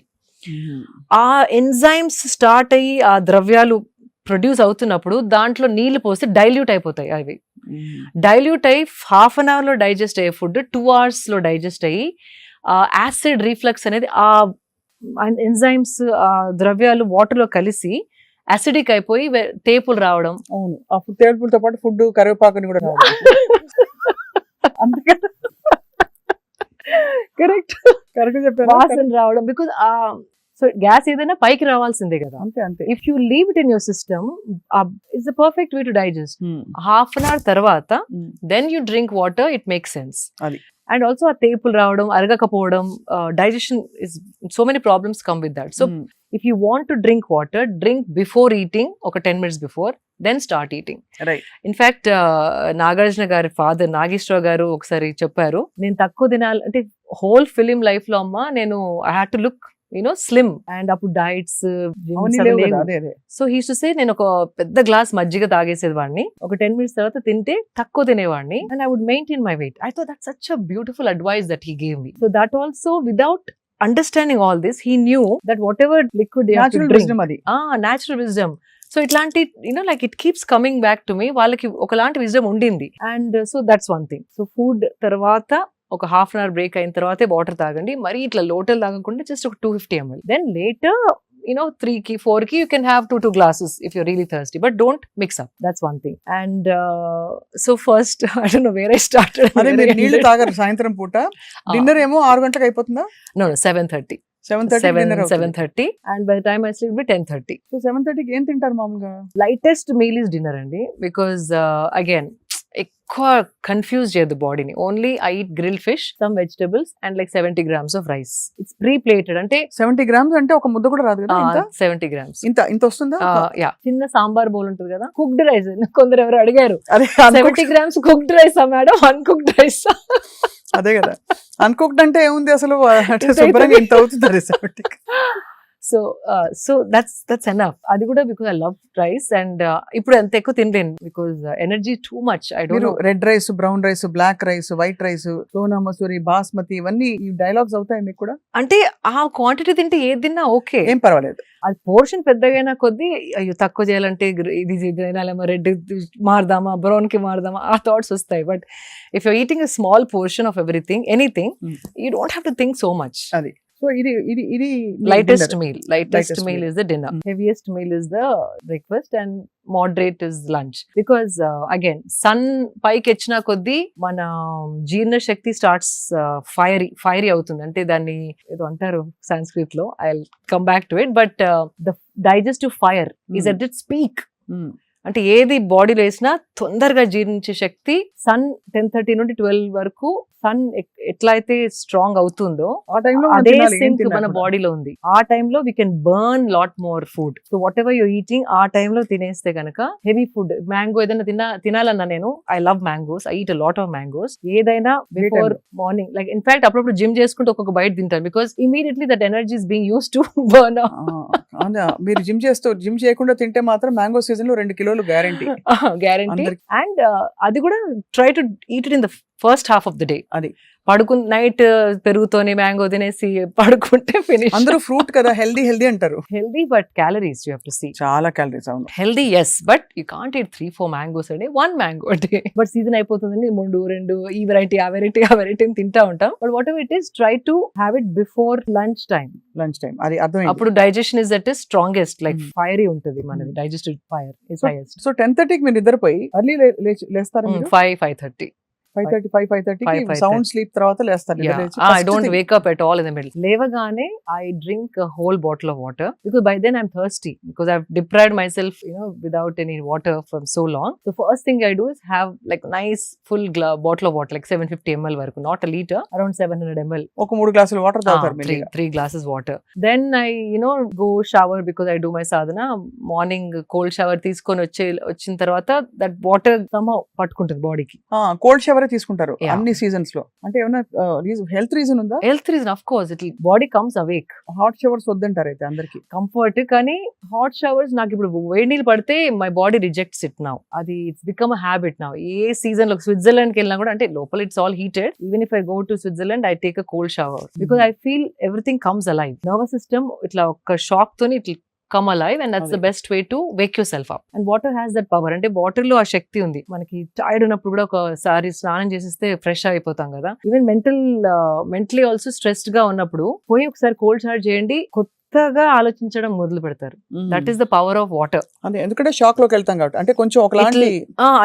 ఆ ఎంజైమ్స్ స్టార్ట్ అయ్యి ఆ ద్రవ్యాలు ప్రొడ్యూస్ అవుతున్నప్పుడు దాంట్లో నీళ్లు పోస్తే డైల్యూట్ అయిపోతాయి. అవి డైల్యూట్ అయ్యి హాఫ్ అన్ అవర్లో డైజెస్ట్ అయ్యే ఫుడ్ 2 hours లో డైజెస్ట్ అయ్యి యాసిడ్ రీఫ్లక్స్ అనేది ఆ ఎంజైమ్స్, ఆ ద్రవ్యాలు వాటర్లో కలిసి అసిడిక్ అయిపోయి తేపులు రావడం. అవును, అప్పుడు తేపులతో పాటు ఫుడ్ కరివేపాకుని కూడా కరెక్ట్ చెప్పారు, వాసన రావడం. బికాజ్ సో గ్యాస్ ఏదైనా పైకి రావాల్సిందే కదా. అంతే. If you leave it in your system, it's the perfect way to digest. Half an hour తర్వాత then you drink water, it makes sense. And also ఆ తేపులు రావడం, అరగకపోవడం, digestion is so many problems come with that. So if you want to drink water, drink before eating, ఒక 10 minutes before, then start eating. In fact Nagarjuna గారి ఫాదర్ నాగేశ్వరరావు గారు ఒకసారి చెప్పారు, నేను తక్కువ తినాలి అంటే హోల్ ఫిలిం లైఫ్ లో అమ్మ నేను I had to look slim. And అప్పుడు diets, so he to say, నేను ఒక పెద్ద గ్లాస్ మజ్జిగ తాగేసేది వాడిని, ఒక 10 minutes తర్వాత తింటే తక్కువ తినేవాడిని, and I would maintain my weight. I thought that's such a beautiful advice that he gave me. So that also without understanding all this, he knew that whatever liquid they have to drink, natural wisdom. So itlanti, like it keeps coming back to me, వాళ్ళకి ఒకలాంటి wisdom ఉండింది. And so that's one thing. So food తర్వాత ఒక హాఫ్ అన్ అవర్ బ్రేక్ అయిన తర్వాతే వాటర్ తాగండి. మరి ఇట్లా లోటల్ తాగకుండా జస్ట్ ఒక 250 ml. Then later 3ki 4ki you can have 2 glasses if you're really thirsty, but don't mix up. That's one thing. And so first I don't know where I started. అదే మీరు నీళ్లు తాగరు సాయంత్రం పూట, డిన్నర్ ఏమో 6 గంటలకు అయిపోతుందా? No, 7:30. 7:30 and by the time I sleep be 10:30. So 7:30 కి ఏం తింటారు మామూలుగా? Lightest meal is dinner అండి, because again ఎక్కువ కన్ఫ్యూజ్ చేయదు బాడీని. Only I eat grill fish, some vegetables and like 70 grams of rice. It's pre plated. అంటే 70 grams అంటే ఒక ముద్ద కూడా రాదు కదా? 70 grams ఇంత వస్తుందా? యా, చిన్న సాంబార్ బౌల్ ఉంటుంది కదా, కుక్డ్ రైస్. కొందరు ఎవరు అడిగారు 70 grams cooked rice madam, uncooked rice. అదే కదా, అన్కుక్డ్ అంటే ఏముంది అసలు, శుభ్రంగా ఇంత అవుతుంది. So that's enough. అది కూడా because I love rice and ఇప్పుడు అంత ఎక్కువ తినలేను because energy too much. I don't మీరు know. Red rice, brown rice, black rice, white rice, Sona Masuri, basmati ఇవన్నీ ఈ డైలాగ్స్ అవుతాయి మీకు కూడా? అంటే ఆ క్వాంటిటీ తింటే ఏది తిన్నా ఓకే. ఏం పర్వాలేదు. అది పోర్షన్ పెద్దగైనా కొద్దీ అయ్యో తక్కువ చేయాలంటే ఇది తినాలేమో, రెడ్ మారదామా, బ్రౌన్ కి మారదామా, ఆ థాట్స్ వస్తాయి. But if you eating a small portion of anything you don't have to think so much. అది సో ఇది lightest meal Lightest meal meal. is the dinner. Heaviest meal is the breakfast and moderate is lunch because again sun పైకి వచ్చిన కొద్దీ మన జీర్ణ శక్తి స్టార్ట్స్ ఫైరీ అవుతుంది. అంటే దాన్ని ఏదో అంటారు సంస్కృత్ లో, I come back to it, but the digestive fire is at its peak. అంటే ఏది బాడీలో వేసినా తొందరగా జీర్ణించే శక్తి సన్ 10:30 నుండి 12 వరకు సన్ ఎట్లా అయితే స్ట్రాంగ్ అవుతుందో ఆ టైంలో అదే సింక్ మన బాడీలో ఉంది. ఆ టైంలో we can burn lot more food. So what ever you eating ఆ టైంలో తినేస్తే కనుక హెవీ ఫుడ్, మ్యాంగో ఏదైనా తినాలన్నా, నేను I love mangoes, I eat a lot of mangoes. ఏదైనా బిఫోర్ మార్నింగ్, లైక్ ఇన్ఫాక్ట్ అప్పుడప్పుడు జిమ్ చేసుకుంటూ ఒక్కొక్క బయట తింటాను because immediately that energy is being use to burn. మీరు జిమ్ చేయకుండా తింటే మాత్రం మ్యాంగో సీజన్ లో 2 కిలోలు గ్యారంటీ. అండ్ అది కూడా try to eat it in the first half of the day. అది నైట్ పెరుగుతోని మ్యాంగో తినేసి పడుకుంటే ఫినిష్. అందరూ ఫ్రూట్ కదా, హెల్దీ అంటారు. Healthy but calories you have to see. చాలా క్యాలరీస్. అవును, healthy yes, but you can't eat 3-4 mangoes a day, 1 mango a day. But season అయిపోతుందని 3-2 ఈ వెరైటీ ఆ వెరైటీ తింటా ఉంటాం. But whatever it is, try to have it before lunch time. అది అర్థమైంది. అప్పుడు digestion is at is strongest, like fiery ఉంటుంది మనది, digestive fire is highest. So 10:30కి మీరు నిద్రపోయి ఎర్లీ లేస్తారా? 5:30 5:30 సౌండ్ స్లీప్ తర్వాత లేస్తారు. I don't wake up at all in the middle. లేవగానే I drink a whole bottle of water because by then I'm thirsty because I've deprived myself, without any water from so long. The first thing I do is have like nice full bottle of water, like 750 ml varaku, not a liter, around 700 ml. ఒక 3 గ్లాసులు వాటర్ తాగుతారు. 3 glasses water. Then I go shower because I do my sadhana. Morning cold shower తీసుకొని వచ్చిన తర్వాత that water somehow పట్టుకుంటుంది బాడీకి. కోల్డ్ షవర్ తీసుకుంటారు అన్ని సీజన్స్ లో. అంటే ఏమైనా హెల్త్ రీజన్ ఉందా? Health reason of course, it body comes awake. Hot showers వద్దంటారు అయితే అందరికి. కంఫర్ట్, కానీ హాట్ షవర్స్ నాకు ఇప్పుడు వేడి నీళ్ళు పడితే my body rejects it now. అది it's become a habit now. ఏ సీజన్ లో స్విట్జర్లాండ్ కి వెళ్ళినా కూడా, అంటే లోపల it's all heated, even if I go to Switzerland I take a cold shower because I feel everything comes alive. Nervous system ఇట్లా ఒక షాక్ తోని ఇట్లా come alive and that's the best way to wake yourself up. And water has that power. అంటే వాటర్ లో ఆ శక్తి ఉంది. మనకి టైర్డ్ ఉన్నప్పుడు కూడా ఒకసారి స్నానం చేసేస్తే ఫ్రెష్ అయిపోతాం కదా. ఈవెన్ మెంటలీ ఆల్సో స్ట్రెస్డ్ గా ఉన్నప్పుడు పోయి ఒకసారి కోల్డ్ షవర్ చేయండి, కొత్తగా ఆలోచించడం మొదలు పెడతారు. That is the power of water. అదే, ఎందుకంటే షాక్ లోకి వెళ్తాం కాబట్టి. అంటే కొంచెం ఒకలాంటి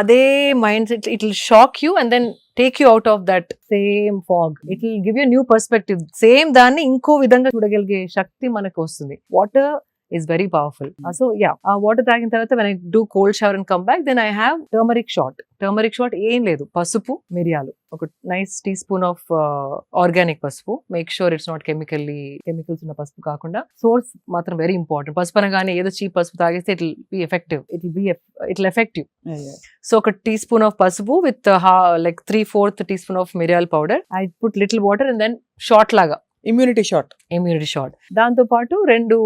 అదే mindset, it will shock you and then take you out of that same fog. It will give you a new perspective. Same దాన్ని ఇంకో విధంగా చూడగలిగే శక్తి మనకు వస్తుంది. Water is very powerful. So yeah, water తాగిన తర్వాత when I do cold shower and come back, then I have turmeric shot. ఏం లేదు, పసుపు, మిరియాలు, ఒక nice teaspoon of organic పసుపు. Make sure it's not chemicals ఉన్న పసుపు కాకుండా, సోర్స్ మాత్రం వెరీ ఇంపార్టెంట్. పసుపు అనగానే ఏదో చీప్ పసుపు తాగిస్తే it will effect you. So ఒక టీ స్పూన్ ఆఫ్ పసుపు with like 3/4 teaspoon of మిరియాల powder. I put little water and then shot లాగా ఇమ్యూనిటీ షాట్. దాంతో పాటు 2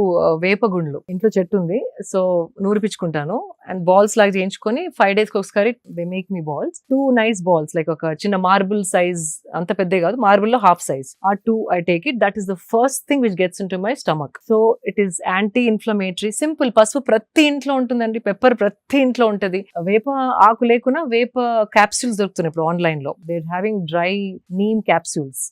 వేపగుండ్లు, ఇంట్లో చెట్టు ఉంది, సో నూరిపించుకుంటాను అండ్ బాల్స్ లాగా చేయించుకొని 5 days ఒకసారి they make me balls. 2 nice balls, like ఒక చిన్న మార్బుల్ సైజ్, అంత పెద్ద కాదు, మార్బుల్ లో హాఫ్ సైజ్. ఆ 2 I take it. That is the first thing which gets into my stomach. So it is anti-inflammatory. Simple. పసుపు ప్రతి ఇంట్లో ఉంటుందండి, పెప్పర్ ప్రతి ఇంట్లో ఉంటది. వేప ఆకు లేకున్నా వేప క్యాప్సూల్స్ దొరుకుతున్నాయి ఇప్పుడు ఆన్లైన్ లో. They having dry neem capsules.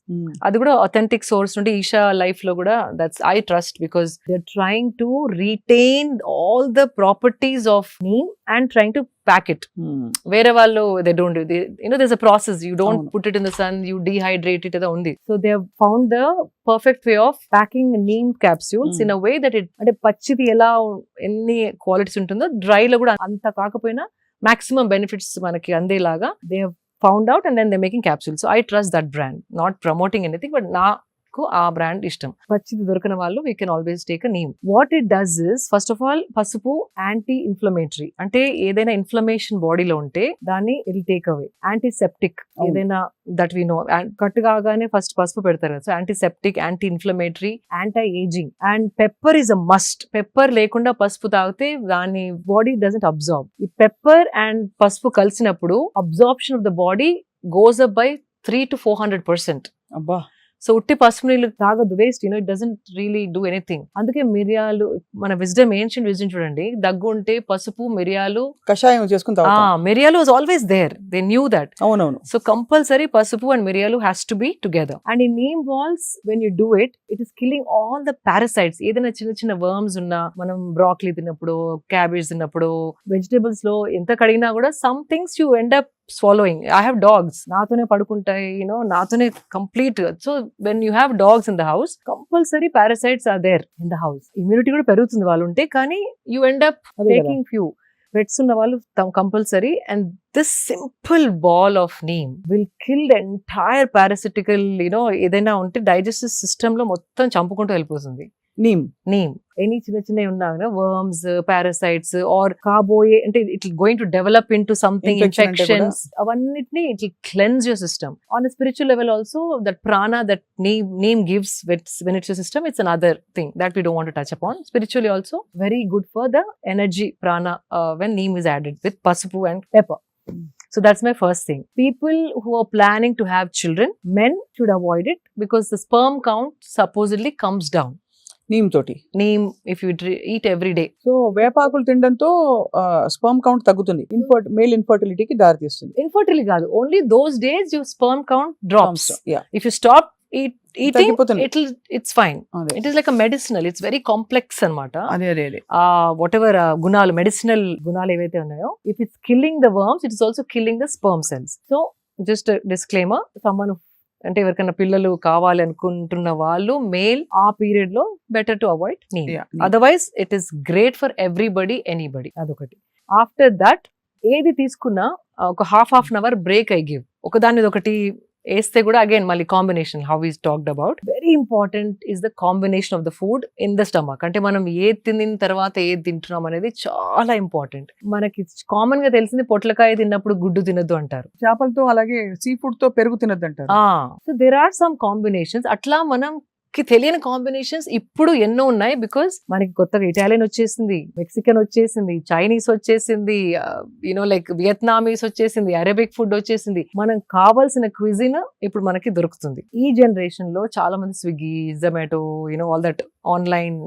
అది కూడా అథెంటిక్ సోర్స్ నుండి, ఈషా లైఫ్ లో కూడా, that's I trust because they are trying to retain all the properties of neem and trying to pack it. వేరే వాళ్ళు they don't do, there's a process. You don't put it in the sun, you dehydrate it only. So they have found the perfect way of packing neem capsules in a way that it, అంటే పచ్చిది ఎలా ఎన్ని క్వాలిటీస్ ఉంటుందో డ్రై లో కూడా అంత కాకపోయినా maximum benefits మనకి అందేలాగా they have found out and then they're making capsules. So I trust that brand. Not promoting anything, but నా ఆ బ్రాండ్ ఇష్టం. పచ్చిది దొరకని వాళ్ళు we can always take a neem. What it does is first of all పసుపు యాంటీ ఇన్ఫ్లమేటరీ, అంటే ఏదైనా ఇన్ఫ్లమేషన్ బాడీలో ఉంటే దాన్ని ఇట్ టేక్ అవే. యాంటీసెప్టిక్ ఏదైనా దట్ వి నో, కట్టు కాగానే ఫస్ట్ పసుపు పెడతారు కదా, so antiseptic, anti inflammatory, anti ageing. And pepper is a must. Pepper లేకుండా పసుపు తాగితే దాని బాడీ డజంట్ అబ్జార్బ్. ఈ పెప్పర్ అండ్ పసుపు కలిసినప్పుడు absorption of the body goes up by 300 to 400%. అబ్బా. సో ఉట్టి పసుపు నీళ్ళు తాగదు, waste, it doesn't really do anything. అందుకే మిరియాలు, మన విజ్డమ్, ఏన్షియంట్ విజ్డమ్ చూడండి, దగ్గు ఉంటే పసుపు, మిరియాలు, కషాయం చేసుకుని తాగుతాం. మిరియాలు was always there, they knew that. అవునవును. సో కంపల్సరీ పసుపు అండ్ మిరియాలు has to be together. And ఈ neem balls when you do it, it is killing all the parasites. ఏదైనా చిన్న చిన్న వర్మ్స్ ఉన్నా, మనం బ్రాక్లీ తిన్నప్పుడు, క్యాబేజ్ తిన్నప్పుడు, వెజిటేబుల్స్ లో ఎంత కడిగినా కూడా some things you end up swallowing. I have dogs, నాతోనే పడుకుంటాయి, నాతోనే complete. So when you have dogs in the house, compulsory parasites are there in the house. Immunity కూడా పెరుగుతుంది వాళ్ళు ఉంటే, కానీ you end up taking few. Pets ఉన్న వాళ్ళు compulsory. And this simple ball of neem will kill the entire parasitical, ఏదైనా ఉంటే డైజెస్టివ్ సిస్టమ్ లో మొత్తం చంపుకుంటూ వెళ్ళిపోతుంది. నీమ్ ఎనీ చిన్న చిన్న ఉన్నా వర్మ్స్, పారాసైట్స్ ఆర్ కాబోయే, అంటే it going to develop into something, infections, అవన్నిటిని it will cleanse your system. On a spiritual level also, that prana that neem gives when it's your system, it's another thing that we don't want to touch upon. Spiritually also very good for the energy prana when neem is added with pasupu and pepper. So that's my first thing. People who are planning to have children, men should avoid it because the sperm count supposedly comes down. Neem తోటి, neem if you eat every day. So వేపాకులు తినడంతో స్పర్మ్ కౌంట్ తగ్గుతుంది, మేల్ ఇన్ఫర్టిలిటీకి దారి తీస్తుంది. Infertility కాదు, only those days your sperm count drops. Yeah. If you stop eating, it's fine. It is like a medicinal, it's very complex anamata. అదే Whatever gunalu, medicinal gunalu evaithe unnayo, if it's killing the worms, it is also killing the sperm cells. So just a disclaimer, someone అంటే ఎవరికైనా పిల్లలు కావాలి అనుకుంటున్న వాళ్ళు మేల్ ఆ పీరియడ్ లో better to avoid neem. Otherwise it is great for everybody, anybody. అదొకటి. ఆఫ్టర్ దట్ ఏది తీసుకున్నా ఒక half an hour break I give. ఒకదాని ఒకటి వేస్తే కూడా అగైన్ మళ్ళీ combination, how is talked about, very important is the combination of the food in the stomach. అంటే మనం ఏది తిన్న తర్వాత ఏది తింటున్నాం అనేది చాలా ఇంపార్టెంట్. మనకి కామన్ గా తెలిసింది పొట్లకాయ తిన్నప్పుడు గుడ్డు తినద్దు అంటారు, చేపలతో అలాగే సీ ఫుడ్ తో పెరుగు తినద్దు అంటారు. So there are some combinations. అట్లా మనం తెలియని కాంబినేషన్స్ ఇప్పుడు ఎన్నో ఉన్నాయి. బికాస్ మనకి కొత్తగా ఇటాలియన్ వచ్చేసింది, మెక్సికన్ వచ్చేసింది, చైనీస్ వచ్చేసింది, లైక్ వియత్నామీస్ వచ్చేసింది, అరబిక్ ఫుడ్ వచ్చేసింది. మనం కావాల్సిన క్విజిన్ ఇప్పుడు మనకి దొరుకుతుంది. ఈ జనరేషన్ లో చాలా మంది Swiggy, Zomato, all that online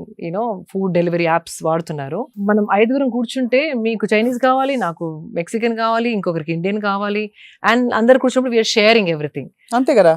food delivery apps వాడుతున్నారు. మనం 5 కూర్చుంటే మీకు చైనీస్ కావాలి, నాకు మెక్సికన్ కావాలి, ఇంకొకరికి ఇండియన్ కావాలి, అండ్ అందరు కూర్చున్నప్పుడు వీఆర్ షేరింగ్ ఎవ్రీథింగ్. అంతే కదా.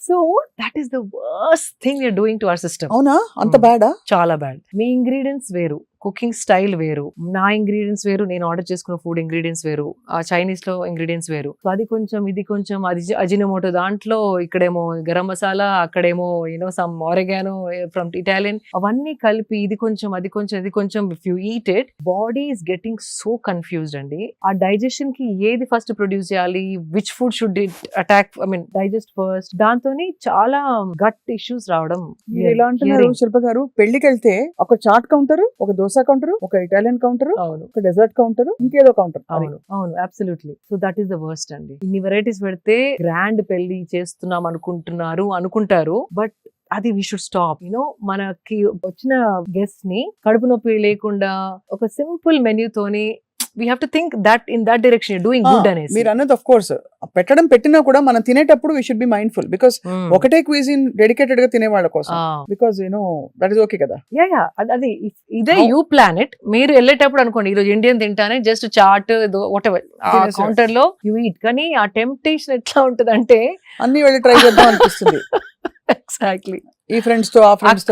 So that is the worst thing we are doing to our system. అవునా, అంత బ్యాడా? చాలా బ్యాడ్. మీ ఇంగ్రీడియంట్స్ వేరు, కుకింగ్ స్టైల్ వేరు, నా ఇంగ్రీడియంట్స్ వేరు, నేను ఆర్డర్ చేసుకున్న ఫుడ్ ఇంగ్రీడియంట్స్ వేరు, ఆ చైనీస్ లో ఇంగ్రీడియంట్స్ వేరు. సో అది కొంచెం, ఇది కొంచెం, అది అజినోమోటో దాంట్లో, ఇక్కడేమో గరం మసాలా, అక్కడేమో సమ్ ఆరెగానో ఫ్రమ్ ఇటాలియన్, అవన్నీ కలిపి ఇది కొంచెం, అది కొంచెం, ఇది కొంచెం. If you eat it, body is getting so confused అండి. ఆ డైజెషన్ కి ఏది ఫస్ట్ ప్రొడ్యూస్ చేయాలి, which food should it attack, digest first, దాంతో చాలా గట్ ఇష్యూస్ రావడం. ఎలా అంటున్నారు శిల్ప గారు, పెళ్లికి వెళ్తే ఒక చాట్ కౌంటర్, ఒక దోశ కౌంటర్, ఒక ఇటాలియన్ కౌంటర్, ఒక డెజర్ట్ కౌంటర్, ఇంకేదో కౌంటర్. అవును, absolutely. So that is the worst అండి. ఇన్ని వెరైటీస్ పెడితే గ్రాండ్ పెళ్లి చేస్తున్నాం అనుకుంటారు, బట్ అది వీ షుడ్ స్టాప్. మనకి వచ్చిన గెస్ట్ ని కడుపు నొప్పి లేకుండా ఒక సింపుల్ మెన్యూ తోని we have to think that in that direction you're doing good అనేసి. మీరు అన్నది ఆఫ్ కోర్స్ పెట్టినా కూడా మనం తినేటప్పుడు we should be mindful because ఒకటే క్విజిన్ డెడికేటెడ్ గా తినే వాళ్ళ కోసం, because that is okay కదా. యా అది ఇదే యూ ప్లాన్ ఇట్. మీరు వెళ్ళేటప్పుడు అనుకోండి, ఈ రోజు ఇండియన్ తింటానే, జస్ట్ చాట్ వాట్ ఎవర్ ఆ కౌంటర్ లో యూ ఈట్. కానీ ఆ టెంప్టేషన్ ఎట్లా ఉంటది అంటే అన్ని వెళ్ళి ట్రై చేద్దాం అనిపిస్తుంది. ఎగ్జాక్ట్లీ. ఈ ఫ్రెండ్స్ తో ఆ ఫ్రెండ్స్ తో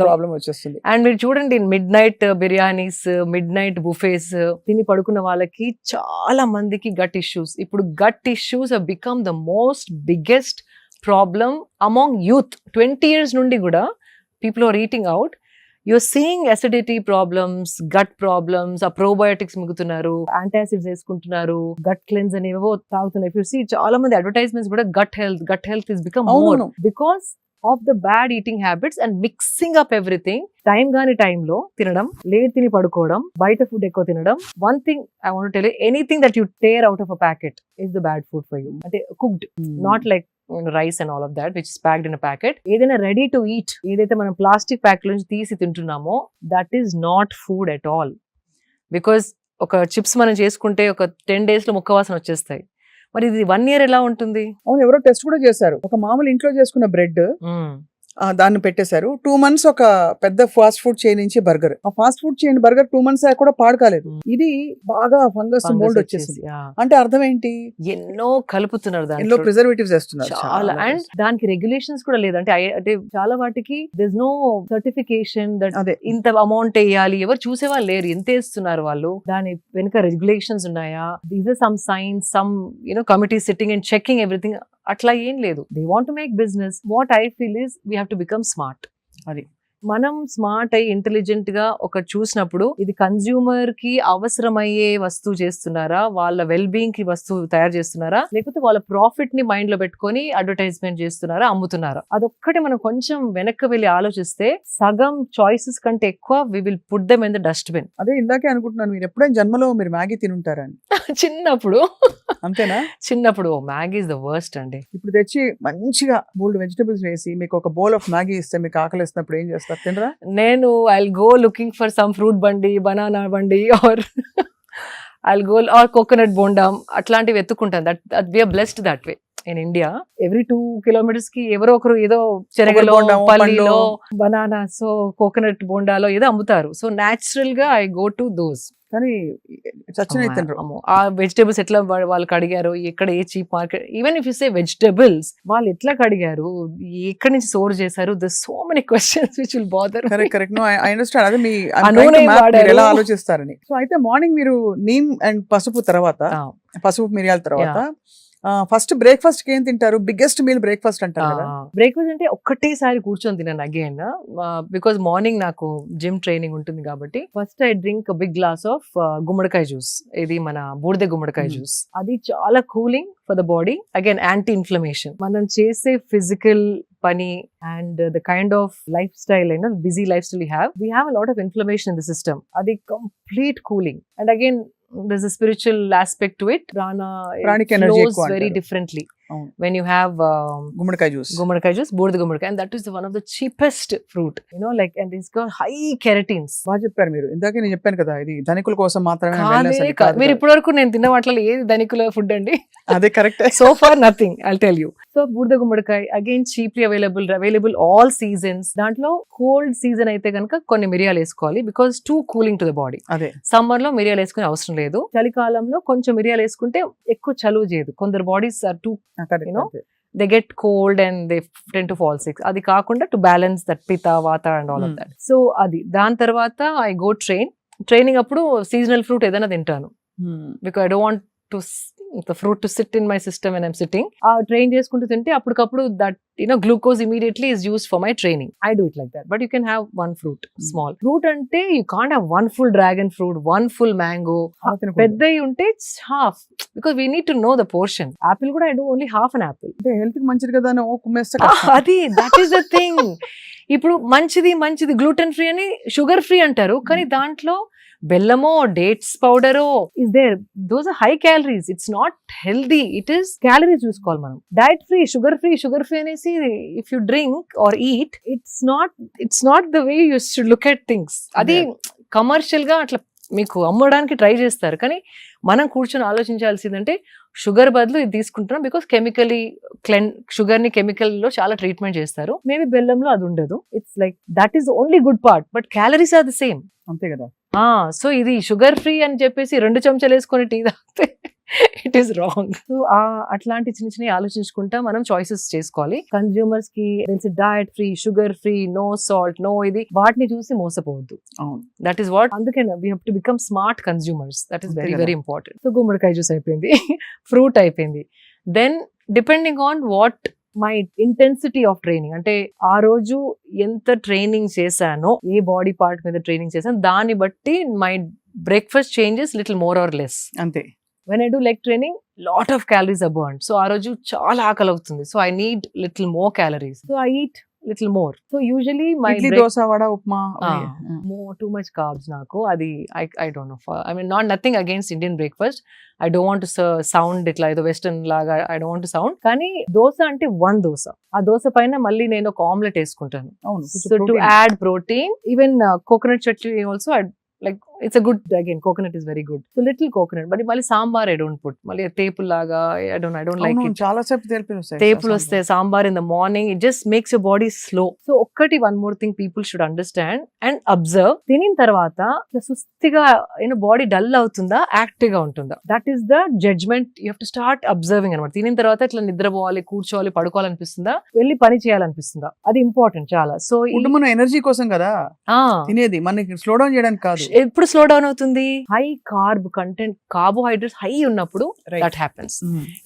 ప్రాబ్లం వచ్చేస్తుంది. అండ్ మీరు చూడండి, midnight biryanis, midnight buffets తిని పడుకున్న వాళ్ళకి చాలా మందికి గట్ ఇష్యూస్. ఇప్పుడు gut issues have become the most biggest problem among youth. 20 years నుండి కూడా people are eating out. you're seeing acidity problems, gut problems, ఆ probiotics మిగుతున్నారు, antacids వేసుకుంటున్నారు, gut cleanse అనేవో తాగుతున్నారు. if you see చాలా మంది అడ్వర్టైజ్మెంట్స్ కూడా gut health is become more because of the bad eating habits and mixing up everything. Time గాని టైంలో తినడం, లేట్ తిని పడుకోవడం, బయట ఫుడ్ ఎక్కువ తినడం. One thing I want to tell you, anything that you tear out of a packet is the bad food for you. అంటే cooked, not like rice and all of that which is packed in a packet. ఏదైనా రెడీ టు ఈట్, ఏదైతే మనం ప్లాస్టిక్ ప్యాక్ నుంచి తీసి తింటున్నామో that is not food at all. Because ఒక చిప్స్ మనం చేసుకుంటే ఒక 10 days లో ముక్క వాసన వచ్చేస్తాయి. మరి ఇది 1 year ఎలా ఉంటుంది? అవును, ఎవరో టెస్ట్ కూడా చేశారు. ఒక మామూలు ఇంట్లో చేసుకున్న బ్రెడ్ దాన్ని పెట్టేశారు. 2 months ఒక పెద్ద ఫాస్ట్ ఫుడ్ చైన్ నుంచి బర్గర్, ఆ fast food chain burger 2 months కూడా పాడు కాలేదు. ఇది బాగా ఫంగస్ మోల్డ్ వచ్చేసింది. అంటే అర్థం ఏంటి? ఎన్నో కలుపుతున్నారు, ఎన్నో దాంట్లో ప్రిజర్వేటివ్స్ వేస్తున్నారు చాలా. అండ్ దానికి రెగ్యులేషన్స్ కూడా లేదు. అంటే చాలా వాటికి దిస్ నో సర్టిఫికేషన్ దట్ అదే. ఇంత అమౌంట్ వేయాలి. ఎవరు చూసేవాళ్ళు లేరు, ఎంత వేస్తున్నారు వాళ్ళు, దాని వెనుక రెగ్యులేషన్స్ ఉన్నాయా, these are some science, some committee sitting and checking everything. అట్లా ఏం లేదు. They want to make business. What I feel is we have to become smart. అది మనం స్మార్ట్ అయ్యి ఇంటెలిజెంట్ గా ఒక చూసినప్పుడు ఇది కన్స్యూమర్ కి అవసరమయ్యే వస్తువు చేస్తున్నారా, వాళ్ళ వెల్ బీయింగ్ కి వస్తువు తయారు చేస్తున్నారా, లేకపోతే వాళ్ళ ప్రాఫిట్ ని మైండ్ లో పెట్టుకొని అడ్వర్టైజ్మెంట్ చేస్తున్నారా, అమ్ముతున్నారా? అదొక్కటి మనం కొంచెం వెనక్కి వెళ్ళి ఆలోచిస్తే సగం చాయిసెస్ కంటే ఎక్కువ we will put them in the dustbin. అదే ఇందాకే అనుకుంటున్నాను, మీరు ఎప్పుడైనా జన్మలో మీరు మ్యాగీ తినుంటారా అని. చిన్నప్పుడు అంతేనా? చిన్నప్పుడు మ్యాగీ ఇస్ ద వర్స్ట్ అండి. ఇప్పుడు తెచ్చి మంచిగా బోల్డ్ వెజిటబుల్స్ వేసి మీకు ఒక బౌల్ ఆఫ్ మ్యాగీ ఇస్తే మీకు ఆకలి వేసినప్పుడు ఏం చేస్తారు? తినరా? నేను I'll go looking for some fruit బండి, బనానా బండి, or I'll go or coconut బోండం, అట్లాంటివి ఎత్తుకుంటాను. That we are blessed that way. In India every 2 kilometers కి ఎవరో ఒకరు ఏదో చెరగలో, పల్లిలో, బనానాస్, కోకోనట్ బోండాలో ఏదో అమ్ముతారు. సో న్యాచురల్ గా ఐ గో టు దోస్. కానీ చచ్చిన తినరు. ఆ వెజిటేబుల్స్ ఎట్లా వాళ్ళు కడిగారు, ఎక్కడ ఏ cheap market, even if you say vegetables వాళ్ళు ఎట్లా కడిగారు, ఎక్కడి నుంచి స్టోర్ చేశారు, the so many questions which will bother. Correct. No I understand. అదే మీ ఎలా ఆలోచిస్తారని. సో అయితే మార్నింగ్ మీరు నీమ్ అండ్ పసుపు తర్వాత, పసుపు మిరియాల తర్వాత ఫస్ట్ బ్రేక్ఫాస్ట్ ఏం తింటారు? బిగ్గెస్ట్ మీల్ బ్రేక్ఫాస్ట్ అంటారు కదా. బ్రేక్ఫాస్ట్ అంటే ఒక్కటేసారి కూర్చొని తిన్నాను అగైన్, బికాస్ మార్నింగ్ నాకు జిమ్ ట్రైనింగ్ ఉంటుంది కాబట్టి. First I drink big glass of గుమ్మడికాయ జ్యూస్. ఇది మన బూడిద గుమ్మడికాయ జ్యూస్. అది చాలా cooling for the body. Again anti inflammation. మనం చేసే ఫిజికల్ పని and the kind of lifestyle, busy lifestyle we have a lot of inflammation in the system. అది complete cooling. And again there's a spiritual aspect to it. Pranic energy flows very differently when you have గుమ్మడికాయ జ్యూస్, బూడిద గుమ్మడికాయ, and that is one of the cheapest fruit, and it's got high keratins. బాగా చెప్పారు మీరు. ఇందాకే నేను చెప్పాను కదా, ఇది ధనికుల కోసం మాత్రమే. మీరు ఇప్పటి వరకు నేను తిన్న వాటిలో ఏది ధనికుల ఫుడ్ అండి? అదే correct. So far nothing, I'll tell you. So బూడిద గుమ్మడికాయ again cheaply available all seasons. దాంట్లో కోల్డ్ సీజన్ అయితే కనుక కొన్ని మిరియాలు వేసుకోవాలి, because two cooling to the body. అదే సమ్మర్ లో మిరియాలు వేసుకునే అవసరం లేదు. చలికాలంలో కొంచెం మిరియాలు వేసుకుంటే ఎక్కువ చలువ చేయదు. కొందరు bodies are too they get cold and they tend to fall sick. అది కాకుండా to balance that pitta, vata and all of that. So అది దాని తర్వాత I go training అప్పుడు seasonal fruit ఏదైనా తింటాను, because I don't want the fruit to sit in my system when I'm sitting. Train చేసుకుంటూ తింటే అప్పటికప్పుడు that glucose immediately is used for my training. I do it like that. But you can have one fruit, small fruit. అంటే you can't have one full dragon fruit, one full mango. పెద్దవి ఉంటే half, because we need to know the portion. Apple కూడా I do only half an apple. అంటే హెల్త్ కి మంచిది కదా అని కుమ్మేస్తే అది that is the thing. ఇప్పుడు మంచిది గ్లూటెన్ ఫ్రీ అని షుగర్ ఫ్రీ అంటారు, కానీ దాంట్లో బెల్లమో డేట్స్ పౌడరో is there. Those are high calories. It's not healthy. It is calories చూసుకోవాలి మనం. డైట్ ఫ్రీ, షుగర్ ఫ్రీ అనేసి if you drink or eat, it's not the way you should look at things. అది కమర్షియల్ గా అట్లా మీకు అమ్మడానికి ట్రై చేస్తారు, కానీ మనం కూర్చొని ఆలోచించాల్సిందంటే షుగర్ బదులు ఇది తీసుకుంటున్నాం, బికాస్ షుగర్ ని కెమికల్ లో చాలా ట్రీట్మెంట్ చేస్తారు. మేబీ బెల్లంలో అది ఉండదు. It's like that is only good part, but calories are the same. అంతే కదా. సో ఇది షుగర్ ఫ్రీ అని చెప్పేసి 2 చెంచాలు వేసుకొని టీ తాగితే ఇట్ ఈస్ రాంగ్. సో అట్లాంటి చిన్న ఆలోచించుకుంటా మనం చాయిసెస్ చేసుకోవాలి. కన్స్యూమర్స్ కి తెలిసి diet free, sugar free, no salt, no ఇది, వాటిని చూసి మోసపోవద్దు. That is what. అందుకే we have to become smart consumers. That is very very important. So గుమ్మడికాయ జ్యూస్ అయిపోయింది, ఫ్రూట్ అయిపోయింది. Then depending on what my intensity of training, అంటే ఆ రోజు ఎంత ట్రైనింగ్ చేశానో, ఏ బాడీ పార్ట్ మీద ట్రైనింగ్ చేశాను, దాన్ని బట్టి my breakfast changes little more or less. అంతే. When I do leg training, lot of calories are burned. So ఆ రోజు చాలా ఆకలి అవుతుంది. So I need little more calories. So I eat little more. So usually my idli dosa vada upma more too much carbs నాకు అది I don't know. I mean nothing against Indian breakfast. I don't want to sound ఇట్లా ఏదో వెస్టర్న్ లాగా I don't want to sound. కానీ దోశ అంటే one దోశ. ఆ దోశ పైన మళ్ళీ నేను ఒక ఆమ్లెట్ వేసుకుంటాను. అవును So to add protein, even coconut chutney also like it's a good, again coconut is very good, so little coconut, but mali sambar I don't put, mali tepul laga I don't like it. చాలా సేపు తేపులు వస్తాయి Tepul vaste sambar in the morning, it just makes your body slow. So okkati one more thing people should understand and observe, tinin tarvata sustiga body dull avutunda active ga untunda, that is the judgment you have to start observing anamata. Tinin tarvata itla nidra povali కూర్చోవాలి పడుకోవాలి అనిపిస్తుందా, వెళ్ళి పని చేయాలి అనిపిస్తుందా, అది ఇంపార్టెంట్ చాలా. సో మన ఎనర్జీ కోసం కదా తినేది, మనకి స్లో డౌన్ చేయడానికి కాదు. ఎప్పుడు స్లో డౌన్ అవుతుంది, high carb content, carbohydrates high ఉన్నప్పుడు that happens.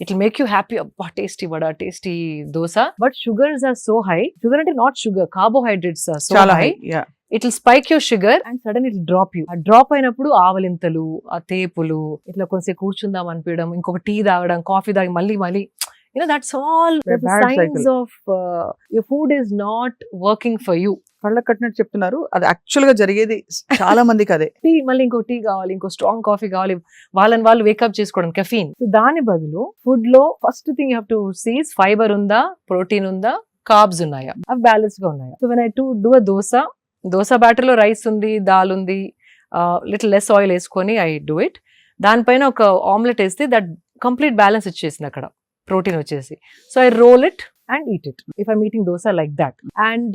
It will make you happy, అబ్బా tasty vada, tasty dosa. But sugars are so high, sugar అంటే not sugar, carbohydrates are so high, it will spike your sugar and sudden it drop you. ఆ డ్రాప్ అయినప్పుడు ఆవలింతలు, ఆ తేపులు, ఇట్లా కొంచెం కూర్చుందాం అనిపించడం, ఇంకొక టీ తాగడం, కాఫీ తాగి మళ్ళీ that's all the signs of your food is not working for you. కళ్ళ కట్టినట్టు చెప్తున్నారు, అది యాక్చువల్ గా జరిగేది చాలా మందికి అదే. టీ మళ్ళీ ఇంకో టీ కావాలి, ఇంకో స్ట్రాంగ్ కాఫీ కావాలి, వాళ్ళు వేకప్ చేసుకోవడం కెఫీన్. సో దాని బదులు ఫుడ్ లో first thing you have to see is fibre ఉందా, ప్రోటీన్ ఉందా, కార్బ్స్ ఉన్నాయా, అవి బ్యాలెన్స్ గా ఉన్నాయా. So when I do a dosa batter లో రైస్ ఉంది, దాల్ ఉంది, లిటిల్ లెస్ ఆయిల్ వేసుకొని ఐ డూ ఇట్. దానిపైన ఒక ఆమ్లెట్ వేస్తే దట్ కంప్లీట్ బ్యాలెన్స్ ఇచ్చేసింది అక్కడ, ప్రోటీన్ వచ్చేసి. So I roll it and eat it if I'm eating dosa like that. And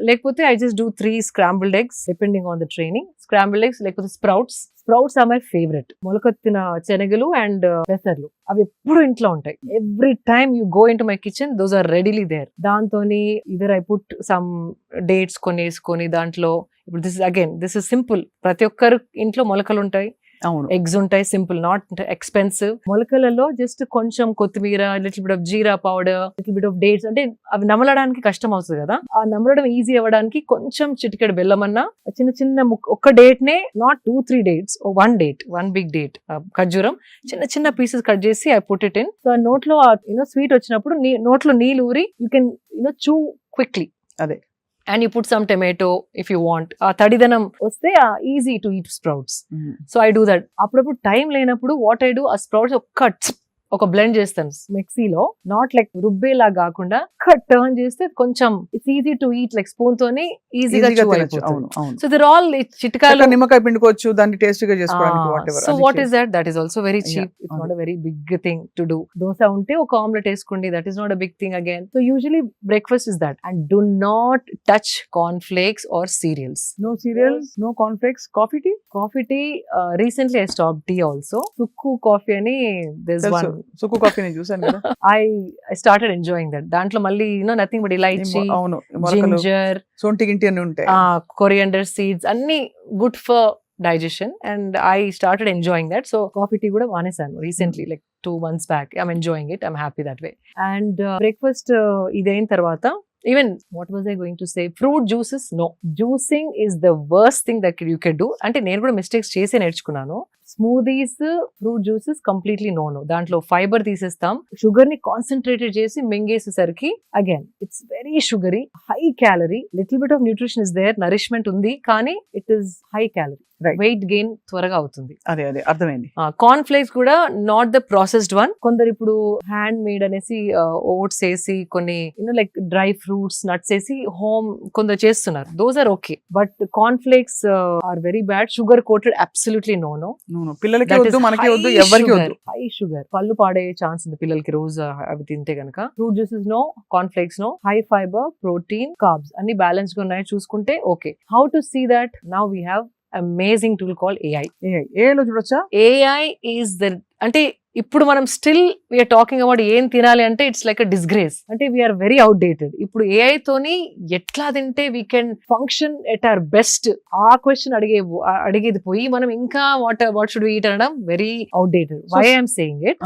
lekapothe I just do 3 scrambled eggs depending on the training. Scrambled eggs, lekapothe sprouts are my favorite. మొలకొత్తిన శనగలు and పెసర్లు అవి ఎప్పుడు ఇంట్లో ఉంటాయి. Every time you go into my kitchen those are readily there. దాంతోని either I put some dates కొనేసుకొని దాంట్లో, ఇప్పుడు this is simple, ప్రతి ఒక్కరు ఇంట్లో మొలకలు ఉంటాయి, ఎగ్స్ ఉంటాయి, సింపుల్, నాట్ ఎక్స్పెన్సివ్. మొలకలలో జస్ట్ కొంచెం కొత్తిమీర, little bit of jeera powder, little bit of dates, అంటే అవి నమలడానికి కష్టం అవుతుంది కదా, ఆ నమలడం ఈజీ అవ్వడానికి కొంచెం చిటికెడు బెల్లం అన్నా, చిన్న ఒక్క డేట్ నే, not 2-3 dates, one big date, ఖర్జూరం చిన్న పీసెస్ కట్ చేసి I put it in. So ఆ నోట్లో స్వీట్ వచ్చినప్పుడు నోట్లో నీళ్ళు ఊరి యూ కెన్ చూ క్విక్లీ. అదే. And you put some tomato if you want. Tadidanam vaste easy to eat sprouts. So I do that. Appudu time lenappudu what I do, a sprouts ఒక బ్లెండ్ చేస్తాను మిక్సీలో, నాట్ లైక్ రుబ్బేలా కాకుండా కట్ టర్న్ చేస్తే కొంచెం it's easy to eat, like spoon తోని ఈజీగా చూ అయిపోతుంది. సో దే ఆర్ ఆల్ చిట్కాలు, నిమ్మకాయ పిండుకోవచ్చు, దాన్ని టేస్టీగా చేసుకోవడానికి whatever. So what is that is also very cheap, it's not a very big thing to do. Dosa ఉంటే ఒక ఆమ్లెట్ వేసుకోండి, that is not a big thing again. So usually breakfast is that. And do not touch corn flakes or cereals. No cereals, no corn flakes. Coffee tea, recently I stopped tea also. Sukku coffee ani, there's one Sukku కాఫీని చూసాను కదా, I started enjoying that. దాంట్లో మళ్ళీ nothing but elaichi, ginger, సొంటి గింటి అన్ని ఉంటాయి, coriander seeds, అన్ని good for digestion, and I started enjoying that. So coffee tea kuda manesanu recently, like 2 months back. I'm enjoying it, I'm happy that way. And breakfast idain tarvata, even what was I going to say, fruit juices, no, juicing is the worst thing that you can do. Ante nenu kuda mistakes chese nerchukunnanu. Smoothies, fruit juices completely no. దాంట్లో ఫైబర్ తీసేస్తాం, షుగర్ ని కాన్సన్ట్రేటెడ్ చేసి మింగేసేసరికి again it's very sugary, high calorie. Little bit of nutrition is there, nourishment ఉంది, కానీ it is high calorie. Weight gain త్వరగా అవుతుంది. అదే అర్థమైంది. కార్న్ ఫ్లేక్స్ కూడా నాట్ ద ప్రాసెస్డ్ వన్. కొందరు ఇప్పుడు హ్యాండ్ మేడ్ అనేసి ఓట్స్ వేసి కొన్ని లైక్ డ్రై ఫ్రూట్స్, నట్స్ వేసి హోమ్ కొందరు చేస్తున్నారు, those are okay. But corn flakes are very bad, sugar coated, absolutely no. పిల్లలకి వద్దు, మనకి వద్దు, ఎవరికి వద్దు. హై షుగర్, పళ్ళు పాడయ్యే ఛాన్స్ ఉంది పిల్లలకి రోజు అవి తింటే గనక. Fruit juices no, cornflakes no, high fibre, protein, carbs అన్ని బ్యాలెన్స్ గా ఉన్నాయి చూసుకుంటే okay. How to see that? Now we have amazing tool called AI. AI లో చూడొచ్చా? AI is the, అంటే ఇప్పుడు మనం స్టిల్ వీఆర్ టాకింగ్ అబౌట్ ఏం తినాలి అంటే ఇట్స్ లైక్ అ డిస్గ్రేస్, అంటే వీఆర్ వెరీ అవుట్డేటెడ్. ఇప్పుడు AI తోని ఎట్లా తింటే we can function at our best, ఆ క్వశ్చన్ అడిగేది పోయి మనం ఇంకా వాట్ షుడ్ వి ఈట్ అనడం very outdated. Why I'm saying it,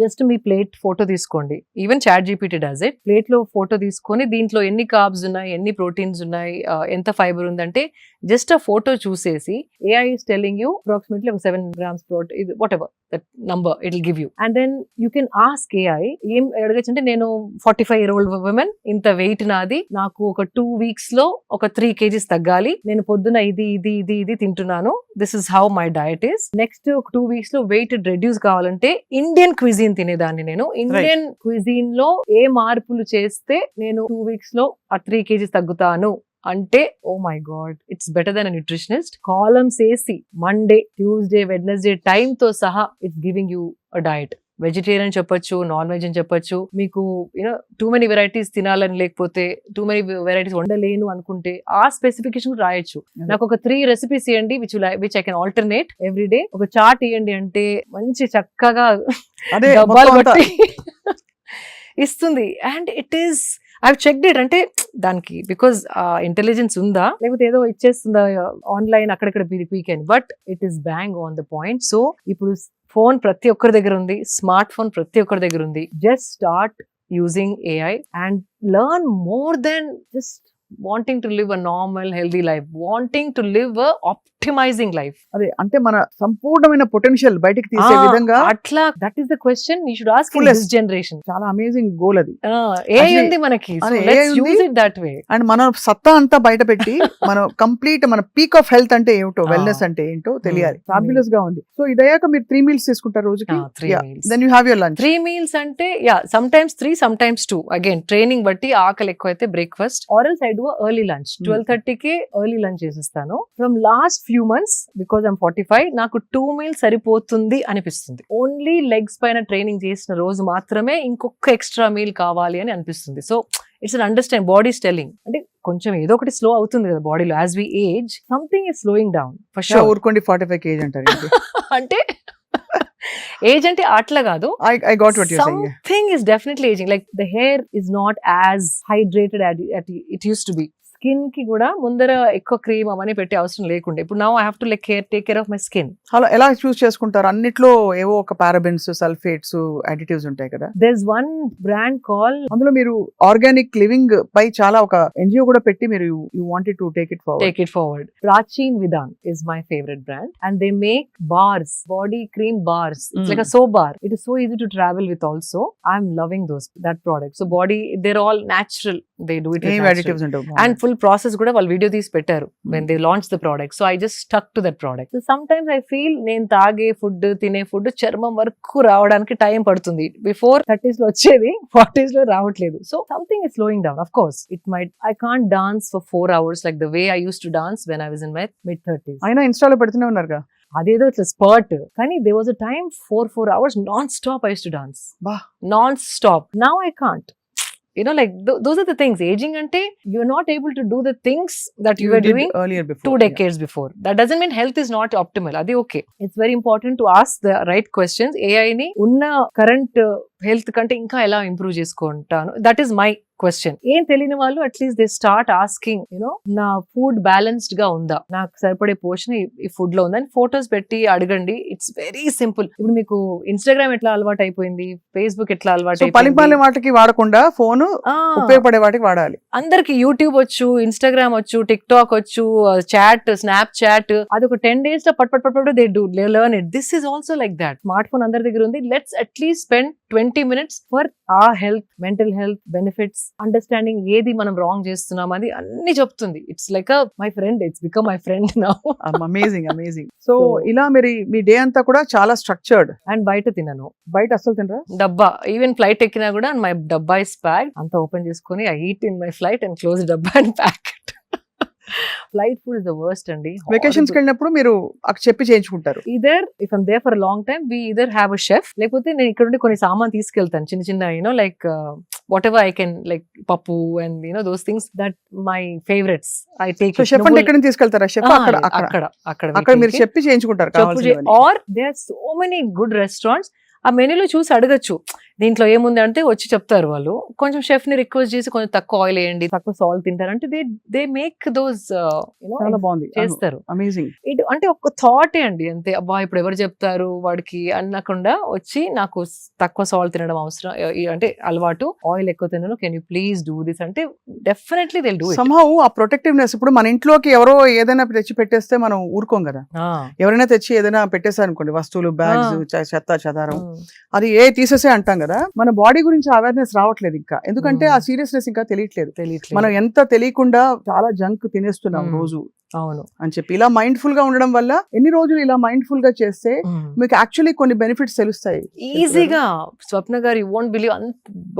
just మీ ప్లేట్ ఫోటో తీసుకోండి, even ChatGPT does it. Plate లో ఫోటో తీసుకొని దీంట్లో ఎన్ని కార్బ్స్ ఉన్నాయి, ఎన్ని ప్రోటీన్స్ ఉన్నాయి, ఎంత ఫైబర్ ఉందంటే జస్ట్ ఆ ఫోటో చూసేసి AI is telling you approximately ఒక 7 grams protein, whatever that number it will give you. And then you can ask AI, ఏం అడగచ్చు అంటే నేను 45-year-old woman, ఇంత వెయిట్ నాది, నాకు ఒక 2 weeks లో ఒక 3 kgs తగ్గాలి, నేను పొద్దున ఇది ఇది ఇది ఇది తింటున్నాను, this is how my diet is. Next ఒక 2 weeks లో వెయిట్ రెడ్యూస్ కావాలంటే ఇండియన్ క్విజీన్ తినేదాన్ని నేను, ఇండియన్ క్విజీన్ లో ఏ మార్పులు చేస్తే నేను 2 weeks లో ఆ 3 kgs తగ్గుతాను అంటే, oh my god, it's better then a nutritionist. Columns వేసి మండే, ట్యూస్డే, వెడ్నెస్డే టైమ్ తో సహా it's giving you a diet. Vegetarian చెప్పొచ్చు, నాన్ వెజ్ అని చెప్పొచ్చు. మీకు టూ మెనీ వెరైటీస్ తినాలని లేకపోతే టూ మెనీ వెరైటీస్ వండలేను అనుకుంటే ఆ స్పెసిఫికేషన్ రాయొచ్చు. నాకు ఒక 3 recipes ఇవ్వండి which I can alternate every day. ఒక చార్ట్ ఇవ్వండి అంటే మంచి చక్కగా డబ్బాలు బట్టి ఇస్తుంది. And it is, I checked it. అంటే దానికి బికాస్ ఇంటెలిజెన్స్ ఉందా లేకపోతే ఏదో ఇచ్చేస్తుందా ఆన్లైన్ అక్కడక్కడ పీకెన్, but it is bang on the point. So ఇప్పుడు ఫోన్ ప్రతి ఒక్కరి దగ్గర ఉంది, స్మార్ట్ ఫోన్ ప్రతి ఒక్కరి దగ్గర ఉంది. Just start using AI and learn more than just wanting to live a normal healthy life, wanting to live a optimizing life. అదే అంటే మన సంపూర్ణమైన పొటెన్షియల్ బయటికి తీసే విధంగా అట్లా, that is the question you should ask in this generation. చాలా అమేజింగ్ గోల్ అది. ఏఐ ఉంది మనకి, so let's use it that way. And మన సత్తా అంతా బయట పెట్టి మనం కంప్లీట్ మన పీక్ ఆఫ్ హెల్త్ అంటే ఏమిటో, వెల్నెస్ అంటే ఏంటో తెలియాలి. ఫ్యాబులస్ గా ఉంది. సో ఇదయ్యాక మీరు 3 meals తీసుకుంటారు రోజుకి. 3 meals. Then you have your lunch. 3 meals అంటే sometimes 3, sometimes 2. Again training బట్టి ఆకలి ఎక్కువ అయితే breakfast, or else I do early lunch. 12:30కి ఎర్లీ లంచ్ చేసేస్తాను. From last few months because I'm 45, నాకు 2 meals సరిపోతుంది అనిపిస్తుంది. ఓన్లీ లెగ్స్ పైన ట్రైనింగ్ చేసిన రోజు మాత్రమే ఇంకొక ఎక్స్ట్రా మీల్ కావాలి అని అనిపిస్తుంది. So it's an understand, body telling అంటే కొంచెం ఏదో ఒకటి స్లో అవుతుంది కదా బాడీలో. As we age something is slowing down for sure. ఊరుకోండి 45 kg అంటారు అంటే ఏజ్ అంటే అట్లా కాదు. I got what you're saying. Something is definitely aging. Like the hair is not as hydrated as it used to be. Skin కి కూడా ముందర ఎక్కువ క్రీమ్ అవన్నీ పెట్టే అవసరం లేకుండా ఇప్పుడు now I have to take care of my skin. అలా ఎలా చూస్ చేసుకుంటారు? అన్నిట్లో ఏవో ఒక పారాబెన్స్, సల్ఫేట్స్, అడిటివ్స్ ఉంటాయి కదా. There's one brand called, అందులో మీరు ఆర్గానిక్ లివింగ్ పై చాలా ఒక ఎన్జిఓ కూడా పెట్టి మీరు you wanted to take it forward. Prachin Vidhan is my favorite brand and they make bars, body cream bars. It's like a soap bar. It is so easy to travel with also. I'm loving that product. So body, they're all natural. They do it with natural. Additives ఉంటాయి. And full process కూడా వాళ్ళు వీడియో తీసి పెట్టారు when they launched the product. So I just stuck to that product. So sometimes I feel నేను తాగే ఫుడ్, తినే ఫుడ్ చర్మం వరకు రావడానికి టైం పడుతుంది. బిఫోర్ 30s లో వచ్చేది 40s లో రావట్లేదు. So something is slowing down. Of course I can't dance for 4 hours like the way I used to dance when I was in my mid-30s. అయినా ఇన్స్టాలో పెడుతూనే ఉన్నారుగా. అదేదో ఇట్లా స్పర్ట్, కానీ there was a time 4 hours non-stop I used to dance. Non-stop. Now I can't. Like those are the things. Aging ante you're not able to do the things that you were doing earlier before, 2 decades before. That doesn't mean health is not optimal. Adi okay. It's very important to ask the right questions. AI ni unna current health kante inka ela improve chesukontanu. That is my question. ఏం తెలియని వాళ్ళు అట్లీస్ట్ దే స్టార్ట్ ఆస్కింగ్, నా ఫుడ్ బ్యాలెన్స్డ్ గా ఉందా, నాకు సరిపడే పోషన్ ఈ ఫుడ్ లో ఉందా అని ఫోటోస్ పెట్టి అడగండి. It's very simple. ఇప్పుడు మీకు ఇన్స్టాగ్రామ్ ఎట్లా అలవాటు అయిపోయింది, ఫేస్బుక్ ఎట్లా అలవాటు అయిపోయింది, వాటికి వాడకుండా ఫోన్ ఉపయోగపడే వాటికి వాడాలి. అందరికి యూట్యూబ్ వచ్చు, ఇన్స్టాగ్రామ్ వచ్చు, టిక్ టాక్ వచ్చు, చాట్, స్నాప్ చాట్, అది ఒక 10 days లో పట్ they do learn it. This is also like that. Smart phone అందరి దగ్గర ఉంది. Let's at least spend 20 minutes for our health, mental health benefits, understanding ఏది మనం రాంగ్ చేస్తున్నాం అది అన్ని చెప్తుంది. It's like my friend, it's become my friend now. Amazing. So ఇలా మీ డే అంతా కూడా చాలా స్ట్రక్చర్డ్. అండ్ బయట తినను, బయట అసలు తినరా? డబ్బా, ఈవెన్ ఫ్లైట్ ఎక్కినా కూడా మై డబ్బా ఇస్ ప్యాక్డ్. అంతా ఓపెన్ చేసుకుని I eat in my flight and close డబ్బా and pack it. Flight food is the worst అండి. వెకేషన్స్ కి వెళ్ళినప్పుడు మీరు చెప్పి చేయించుకుంటారు. Either if I'm there for long time we either have a chef, లేకపోతే నేను ఇక్కడ నుండి కొన్ని సామాన్ తీసుకెళ్తాను చిన్న like whatever I can, like pappu and those things that my favorites I take. So chef అంటే ఎక్కడ తీసుకెళ్తారా? షెఫ్ అక్కడ మీరు చెప్పి చేయించుకుంటారు కావాల్సినవి. Or there are so many good restaurants. ఆ మెనూలో చూసి అడగచ్చు, దీంట్లో ఏముంది అంటే వచ్చి చెప్తారు వాళ్ళు, కొంచెం షెఫ్ ని రిక్వెస్ట్ చేసి కొంచెం తక్కువ ఆయిల్ వేయండి, తక్కువ సాల్ట్ తింటారు అంటే దే మేక్ దోస్ చాలా బాగుంది, చేస్తారు. అమేజింగ్. అంటే ఒక థాటే అండి అంతే, అబ్బా ఇప్పుడు ఎవరు చెప్తారు వాడికి అనకుండా వచ్చి నాకు తక్కువ సాల్ట్ తినడం అవసరం అంటే అలవాటు, ఆయిల్ ఎక్కువ తినను, can you please do this అంటే definitely they do it. Somehow ఆ ప్రొటెక్టివ్నెస్, ఇప్పుడు మన ఇంట్లోకి ఎవరో ఏదైనా తెచ్చి పెట్టేస్తే మనం ఊరుకోం కదా, ఎవరైనా తెచ్చి ఏదైనా పెట్టేశారు అనుకోండి, వస్తువులు, బ్యాగ్స్, చెత్త చెదారం, అది తీసేసే అంటాం కదా. మన బాడీ గురించి అవేర్నెస్ రావట్లేదు ఇంకా, ఎందుకంటే ఆ సీరియస్నెస్ ఇంకా తెలియట్లేదు. మనం ఎంత తెలియకుండా చాలా జంక్ తినేస్తున్నాం రోజు. అవును అని చెప్పి ఇలా మైండ్ఫుల్ గా ఉండడం వల్ల ఎన్ని రోజులు ఇలా మైండ్ఫుల్ గా చేస్తే మీకు యాక్చువల్లీ కొన్ని బెనిఫిట్స్ తెలుస్తాయి ఈజీగా. Swapna garu, you won't believe,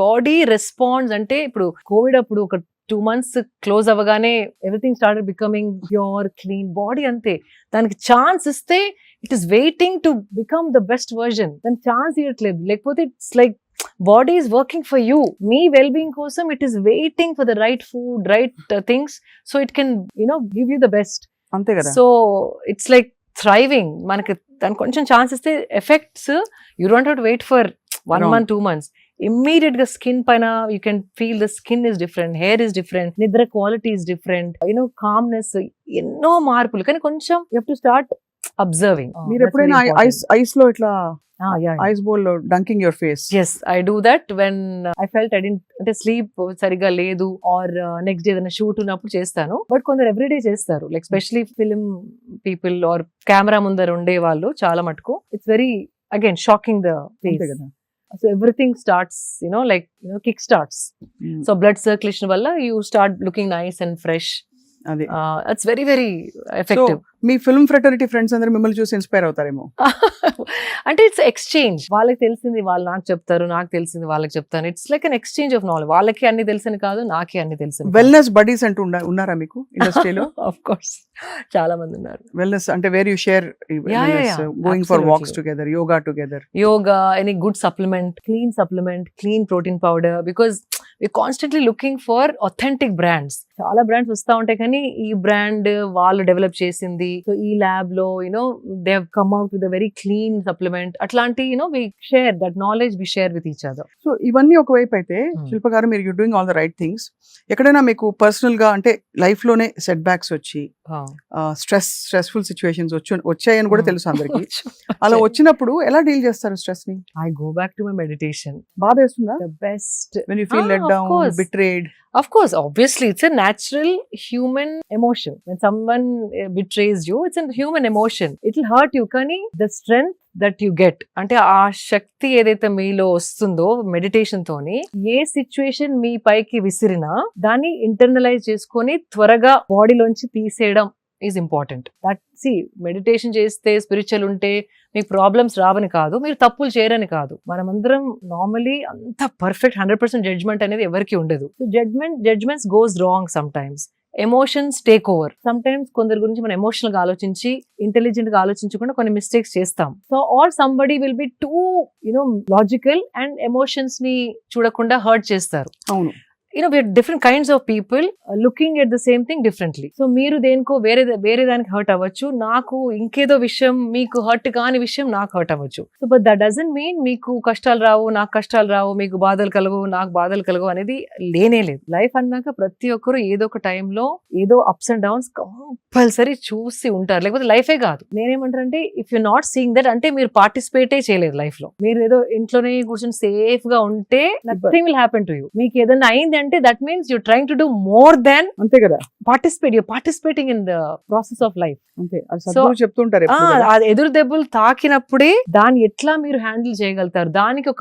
body response అంటే ఇప్పుడు కోవిడ్ అప్పుడు ఒక 2 months క్లోజ్ అవ్వగానే everything started becoming pure clean body. అంతే, దానికి ఛాన్స్ ఇస్తే it is waiting to become the best version. దానికి ఛాన్స్ ఇవ్వట్లేదు, లేకపోతే it's like body is working for you, మీ వెల్ బీయింగ్ కోసం it is waiting for the right food, right things, so it can give you the best. అంతే కదా. So it's like thriving. మనకి దానికి కొంచెం ఛాన్స్ ఇస్తే effects you don't have to wait for 1 month 2 months. Immediate గా స్కిన్ పైన you can feel the skin is different, hair is different, నిద్ర క్వాలిటీ ఇస్ డిఫరెంట్, కామ్నెస్, ఎన్నో మార్పులు. కానీ కొంచెం you have to start observing. మీరు ఎప్పుడైనా ఐస్ లో ఇట్లా ఐస్ బౌల్ లో dunking your face? yes, I do that when I felt I didn't అంటే స్లీప్ సరిగా లేదు ఆర్ నెక్స్ట్ డే ఏదైనా షూట్ ఉన్నప్పుడు చేస్తాను. బట్ కొందరు ఎవ్రీడే చేస్తారు, like specially film people or camera ముందర ఉండే వాళ్ళు చాలా మటుకు. It's very again shocking the face. So everything starts, kick starts. So blood circulation valla you start looking nice and fresh. It's very very effective. So, me film fraternity friends అందరూ మిమ్మల్ని చూసి ఇన్స్పైర్ అవుతారేమో. అంటే ఇట్స్ ఎక్స్చేంజ్, వాళ్ళకి తెలిసింది వాళ్ళు నాకు చెప్తారు, నాకు తెలిసింది వాళ్ళకి చెప్తాను. It's like an exchange of knowledge. వాళ్ళకి అన్ని తెలిసిన కాదు, నాకే అన్ని తెలిసిన. వెల్నెస్ బడీస్ అంటూ ఉన్నారా మీకు ఇండస్ట్రీలో? ఆఫ్ కోర్స్ చాలా మంది ఉన్నారు. వెల్నెస్ అంటే where you share going for walks together, yoga together, yoga, any good supplement, clean protein powder, because we constantly looking for authentic brands. చాలా బ్రాండ్స్ వస్తా ఉంటాయి, కానీ ఈ బ్రాండ్ వాళ్ళు డెవలప్ చేసింది, సో ఈ ల్యాబ్ లో they have come out with a very clean supplement. అట్లాంటి we share that knowledge, we share with each other. So ఇవన్నీ ఒకవైపు అయితే శిల్ప గారు, మీరు you doing all the right things. ఎక్కడైనా మీకు పర్సనల్ గా అంటే లైఫ్ లోనే సెట్ బ్యాక్స్ వచ్చి స్ట్రెస్ఫుల్ సిచ్యువేషన్స్ వచ్చాయని కూడా తెలుసు అందరికి. అలా వచ్చినప్పుడు ఎలా డీల్ చేస్తారు స్ట్రెస్ ని? I go back to my meditation. బాధ వేస్తుందా? The best. When you feel let down, betrayed. Of course, obviously, it's a natural human emotion. When someone betrays you, it's a human emotion. It'll hurt you, kani the strength that you get, అంటే ఆ శక్తి ఏదైతే మీలో వస్తుందో మెడిటేషన్ తోని, ఏ సిచ్యువేషన్ మీ పైకి విసిరినా దాన్ని ఇంటర్నలైజ్ చేసుకొని త్వరగా బాడీలోంచి తీసేయడం ఈజ్ ఇంపార్టెంట్. దట్ మెడిటేషన్ చేస్తే, స్పిరిచువల్ ఉంటే మీకు ప్రాబ్లమ్స్ రావని కాదు, మీరు తప్పులు చేయరని కాదు. మనమందరం నార్మలీ అంత పర్ఫెక్ట్ 100% జడ్జ్మెంట్ అనేది ఎవరికి ఉండదు. Judgements goes wrong some times. Emotions take over. Some times కొందరి గురించి మనం ఎమోషనల్ గా ఆలోచించి, ఇంటెలిజెంట్ గా ఆలోచించకుండా కొన్ని మిస్టేక్స్ చేస్తాం. So or somebody will be too logical and emotions ని చూడకుండా హర్ట్ చేస్తారు. అవును. we are different kinds of people looking at the same thing differently. So మీరు దేనికో వేరే దానికి హర్ట్ అవ్వచ్చు, నాకు ఇంకేదో విషయం, మీకు హర్ట్ కాని విషయం నాకు హర్ట్ అవ్వచ్చు. So but that doesn't mean మీకు కష్టాలు రావు, నాకు కష్టాలు రావు, మీకు బాధలు కలవు, నాకు బాధలు కలవు అనేది లేనే లేదు. లైఫ్ అన్నాక ప్రతి ఒక్కరు ఏదో ఒక టైంలో ఏదో అప్స్ అండ్ డౌన్స్ కంపల్సరీ చూసి ఉంటారు, లేకపోతే లైఫే కాదు. నేనేమంటారంటే, if you not seeing that, అంటే మీరు పార్టిసిపేటే చేయలేదు లైఫ్ లో. మీరు ఏదో ఇంట్లోనే కూర్చొని సేఫ్ గా ఉంటే nothing will happen to you. మీకు ఏదైనా అయింది అంటే that means you're trying to do more than అంతే కదా, you're participating in the process of life. అంతే. సద్గురు చెప్తుంటారు, ఎదురు దెబ్బలు తాకినప్పుడే దాన్ని ఎట్లా మీరు హ్యాండిల్ చేయగలుగుతారు, దానికి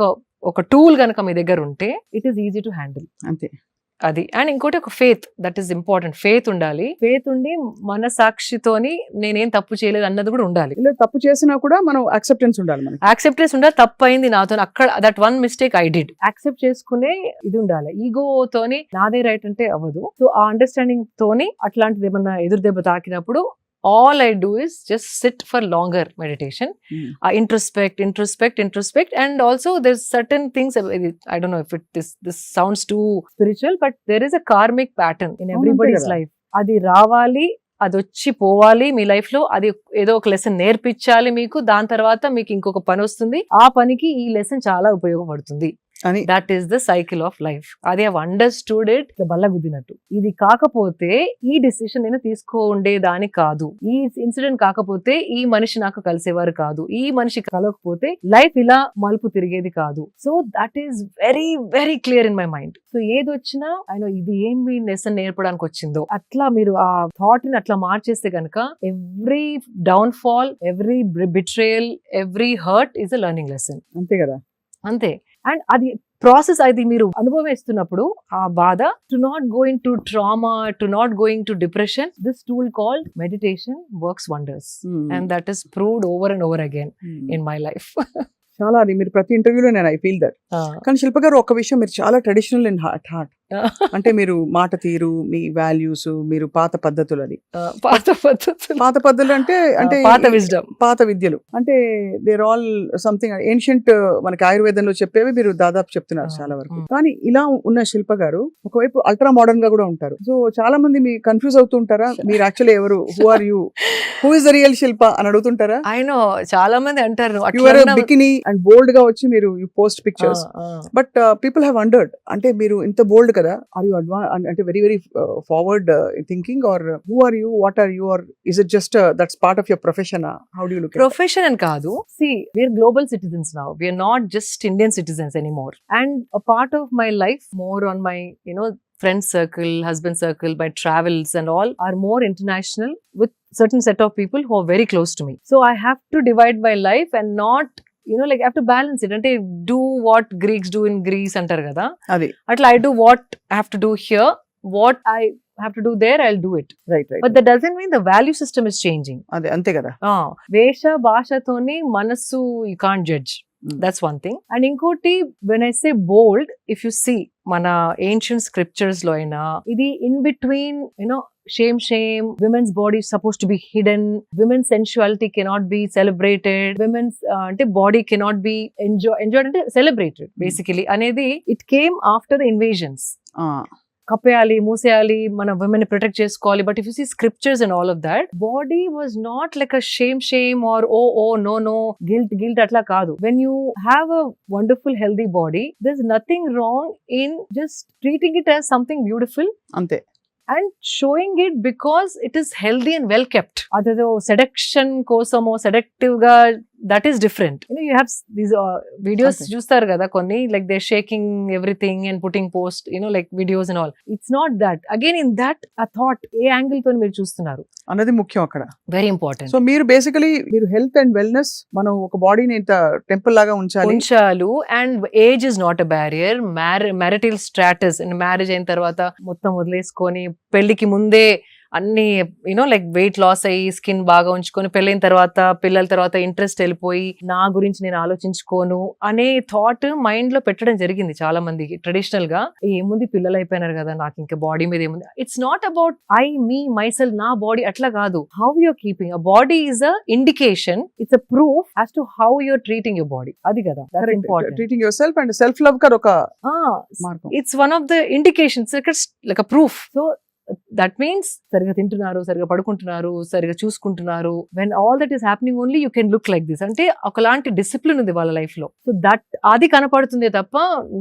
ఒక టూల్ గనక మీ దగ్గర ఉంటే it is easy to handle. అంతే. అది. అండ్ ఇంకోటి ఒక faith, that is important. Faith ఉండాలి. ఫేత్ ఉండి మన సాక్షితోని నేనేం తప్పు చేయలేదు అన్నది కూడా ఉండాలి. తప్పు చేసినా కూడా మనం యాక్సెప్టెన్స్ ఉండాలి. యాక్సెప్టెన్స్ ఉండాలి. తప్పు అయింది నాతో, అక్కడ that one mistake I did, accept చేసుకునే ఇది ఉండాలి. ఈగో తోని నాదే రైట్ అంటే అవ్వదు. సో ఆ అండర్స్టాండింగ్ తోని అట్లాంటిది ఏమన్నా ఎదురు దెబ్బ తాకినప్పుడు all I do is just sit for longer meditation. Introspect, and also there's certain things, I don't know if this sounds too spiritual, but there is a karmic pattern in everybody's life. Adi ravali, అది వచ్చి పోవాలి మీ లైఫ్ లో. అది ఏదో ఒక లెసన్ నేర్పించాలి మీకు. దాని తర్వాత మీకు ఇంకొక పని వస్తుంది, ఆ పనికి ఈ లెసన్ చాలా ఉపయోగపడుతుంది. అని that is the cycle of life. అది హావ్ అండర్స్టూడ్ ఇట్ బల్ల గుద్దినట్టు. ఇది కాకపోతే ఈ డెసిషన్ నేను తీసుకోండేదాని కాదు, ఈ ఇన్సిడెంట్ కాకపోతే ఈ మనిషి నాకు కలిసేవారు కాదు, ఈ మనిషి కలవకపోతే లైఫ్ ఇలా మలుపు తిరిగేది కాదు. So that is very very clear in my mind. So ఏది వచ్చినా ఆయన ఇది ఏమి లెసన్ నేర్పడానికి వచ్చిందో అట్లా మీరు ఆ థాట్ ని అట్లా మార్చేస్తే కనుక every downfall, every betrayal, every hurt is a learning lesson. అంతే కదా. అంతే. అండ్ అది ప్రాసెస్, అది మీరు అనుభవిస్తున్నప్పుడు ఆ బాధ, to not going to trauma, to not going to depression, this tool called meditation works wonders. And that is proved over and over again in my life. చాలా అది మీరు ప్రతి ఇంటర్వ్యూలో నేను ఐ ఫీల్ దట్. కానీ శిల్ప గారు ఒక విషయం, మీరు చాలా ట్రెడిషనల్ ఇన్ హార్ట్. అంటే మీరు మాట తీరు, మీ వాల్యూస్, మీరు పాత పద్ధతులు, అది పాత పద్ధతులు అంటే అంటే పాత విజ్డమ్, పాత విద్యలు అంటే దేర్ ఆల్ సంథింగ్ ఏన్షియంట్, మనకి ఆయుర్వేదంలో చెప్పేవి మీరు దాదాపు చెప్తున్నారు చాలా వరకు. కానీ ఇలా ఉన్న శిల్ప గారు ఒకవైపు అల్ట్రా మోడర్న్ గా కూడా ఉంటారు. సో చాలా మంది మీ కన్ఫ్యూజ్ అవుతూ ఉంటారా, మీరు యాక్చువల్లీ ఎవరు, who are you, who is the real Shilpa అని అడుగుతుంటారా? అయినో చాలా మంది అంటారు బికినీ అండ్ బోల్డ్ గా వచ్చి మీరు you post pictures, but people have wondered, అంటే మీరు ఇంత బోల్డ్ కదా, ఆర్ యూ అంటే very very forward thinking, or who are you, what are you, or is it just that's part of your profession? How do you look? Profession అని కాదు. See, we are global citizens now. We are not just Indian citizens anymore. And a part of my life, more on my, friend circle, husband circle, my travels and all are more international with certain set of people who are very close to me. So I have to divide my life and not, like I have to balance it. Ante do what Greeks do in Greece antar kada. Adi. Atla I do what I have to do here. What I have to do there, I'll do it. Right. But that doesn't mean the value system is changing. Ade ante kada. Vesha bhashatoni manassu you can't judge. That's one thing. And inkoti, when I say bold, if you see mana ancient scriptures lo aina idi in between, shame, women's body is supposed to be hidden, women's sensuality cannot be celebrated, women's body cannot be enjoyed ante celebrated basically anedi it came after the invasions. కప్పేయాలి, మూసేయాలి, మన women ప్రొటెక్ట్ చేసుకోవాలి. But if you see scriptures and all of that, body was not like a shame or oh no guilt అట్లా కాదు. When you have a wonderful healthy body, there is nothing wrong in just treating it as something beautiful అంతే, and showing it because it is healthy and well kept. Adado seduction kosamo seductive ga, that is different. You have these videos chustaru kada konni, like they're shaking everything and putting post, like videos and all. It's not that. Again, in that a thought A angle తో మీరు చూస్తున్నారు అన్నది ముఖ్యం అక్కడ, వెరీ ఇంపార్టెంట్. సో మీరు బేసికలీ మీరు హెల్త్ అండ్ వెల్నెస్, మనం ఒక బాడీని ఇంత టెంపుల్ లాగా ఉంచాలి. And age is not a barrier. Marital status, marriage అయిన తర్వాత మొత్తం వదిలేసుకొని పెళ్లికి ముందే అన్ని లైక్ వెయిట్ లాస్ అయ్యి స్కిన్ బాగా ఉంచుకొని, పెళ్ళైన తర్వాత పిల్లల తర్వాత ఇంట్రెస్ట్ వెళ్ళిపోయి నా గురించి నేను ఆలోచించుకోను అనే థాట్ మైండ్ లో పెట్టడం జరిగింది చాలా మందికి. ట్రెడిషనల్ గా ఏముంది, పిల్లలు అయిపోయినారు కదా, నాకు ఇంకా బాడీ మీద ఏముంది. It's not about me myself, నా బాడీ అట్లా కాదు. How you're keeping a body is a indication, it's a proof as to how you're treating your body. అది కదా important. Treating yourself and self love కర్ ఒక మార్గం. It's one of the indications, like a proof. So that means సరిగా తింటున్నారు, సరిగా పడుకుంటున్నారు, సరిగా చూసుకుంటున్నారు. when all that is happening only you can look like this. అంటే ఒకలాంటి డిసిప్లిన్ ఉంది వాళ్ళ లైఫ్ లో. సో దట్ అది కనపడుతుంది తప్ప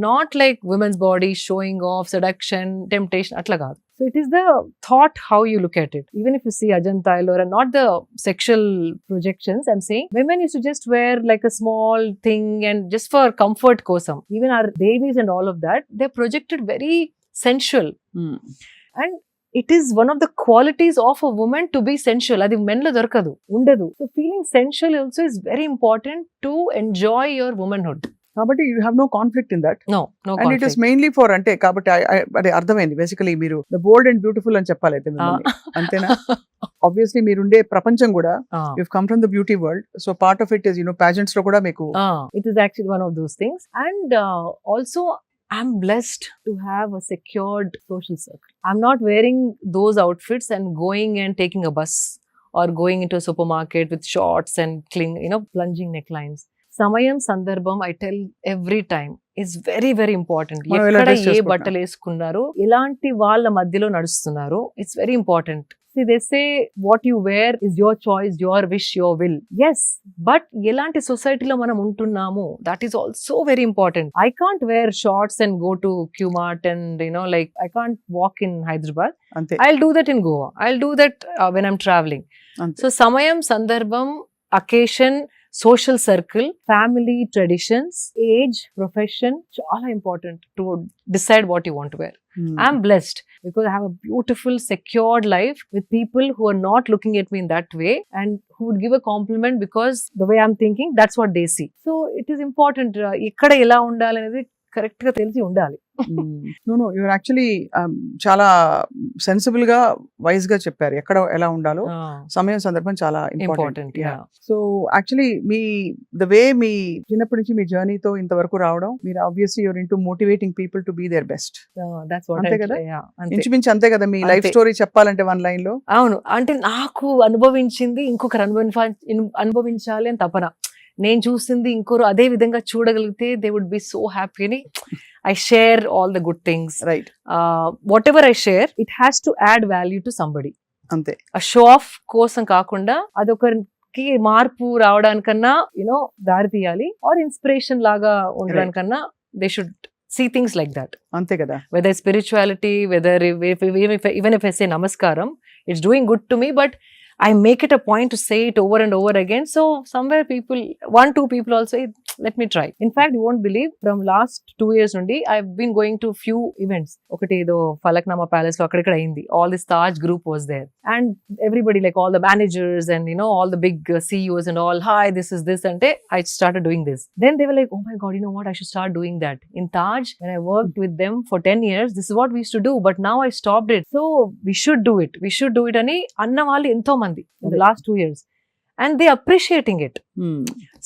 not like women's body showing off, seduction, temptation అట్లా కాదు. So it is the thought how you look at it. Even if you see Ajanta, Ellora, not the sexual projections, I'm saying women used to just wear like a small thing and just for comfort kosam. Even our babies and all of that, they're projected very sensual. And it is one of the qualities of a woman to be sensual. Adi men lo dorkadu, undadu. So feeling sensual also is very important to enjoy your womanhood. కాబట్టి you have no conflict in that. No and conflict. It is mainly for, అంటే కాబట్టి అదే అర్థమైంది. బేసికలీ మీరు ద బోల్డ్ అండ్ బ్యూటిఫుల్ అని చెప్పాలి అయితే అంతేనా? ఆబ్వియస్లీ మీరుండే ప్రపంచం కూడా you come from the beauty world, so part of it is pageants లో కూడా మీకు it is actually one of those things. And also I'm blessed to have a secured social circle. I'm not wearing those outfits and going and taking a bus or going into a supermarket with shorts and plunging necklines. Samayam Sandarbham, I tell every time, is very very important. ఎక్కడ ఏ బట్టలు వేసుకున్నారు, ఎలాంటి వాళ్ళ మధ్యలో నడుస్తున్నారు, it's very important. See, they say what you wear is your choice, your wish, your will. Yes, but elanti society lo manam untunnamu, that is also very important. I can't wear shorts and go to Qmart and like I can't walk in Hyderabad. అంతే I'll do that in Goa. I'll do that when I'm traveling. అంతే So samayam, sandarbham, occasion, social circle, family, traditions, age, profession, chala important to decide what you want to wear. Hmm. I'm blessed because I have a beautiful, secured life with people who are not looking at me in that way and who would give a compliment because the way I'm thinking, that's what they see. So it is important. Ikkada ela undali anedi correct ga telisi undali. No you're actually చాలా సెన్సిబుల్ గా వైజ్ గా చెప్పారు ఎక్కడ ఎలా ఉండాలో సమయం సందర్భం చాలా ఇంపార్టెంట్. Important, yeah. సో యాక్చువల్లీ మీ ద వే మీ చిన్నప్పటి నుంచి మీ జర్నీతో ఇంతవరకు రావడం, మీరు obviously you're into motivating people to be their best. That's what అంతే I కదా? yeah, అంతే. ఇంచుమించు అంతే కదా మీ లైఫ్ అంతే. స్టోరీ చెప్పాలంటే వన్ లైన్ లో. అవును, అంటే నాకు అనుభవించింది ఇంకొకరు అనుభవించాలి అని తపన. నేను చూసింది ఇంకొకరు అదే విధంగా చూడగలిగితే they would be so happy అని I share all the good things. Right, whatever I share it has to add value to somebody. అంతే. ఆ షో ఆఫ్ కోసం కాకుండా అదొకరికి మార్పు రావడానికన్నా దారి తీయాలి, ఆర్ ఇన్స్పిరేషన్ లాగా ఉండడానికన్నా they should see things like that. అంతే కదా. Whether spirituality, whether even if I say namaskaram, it's doing good to me, but I make it a point to say it over and over again. So somewhere people, 1-2 people also, let me try. In fact, you won't believe, from last 2 years nundi, I've been going to few events. Okati edo Falaknama Palace lo akkada ayindi. All this Taj group was there. And everybody, like all the managers and all the big CEOs and all, hi, this is this. And I started doing this. Then they were like, oh my God, you know what? I should start doing that. In Taj, when I worked with them for 10 years, this is what we used to do. But now I stopped it. So we should do it. We should do it. Ani anna vallu ento mandi in the last 2 years. And they appreciating it.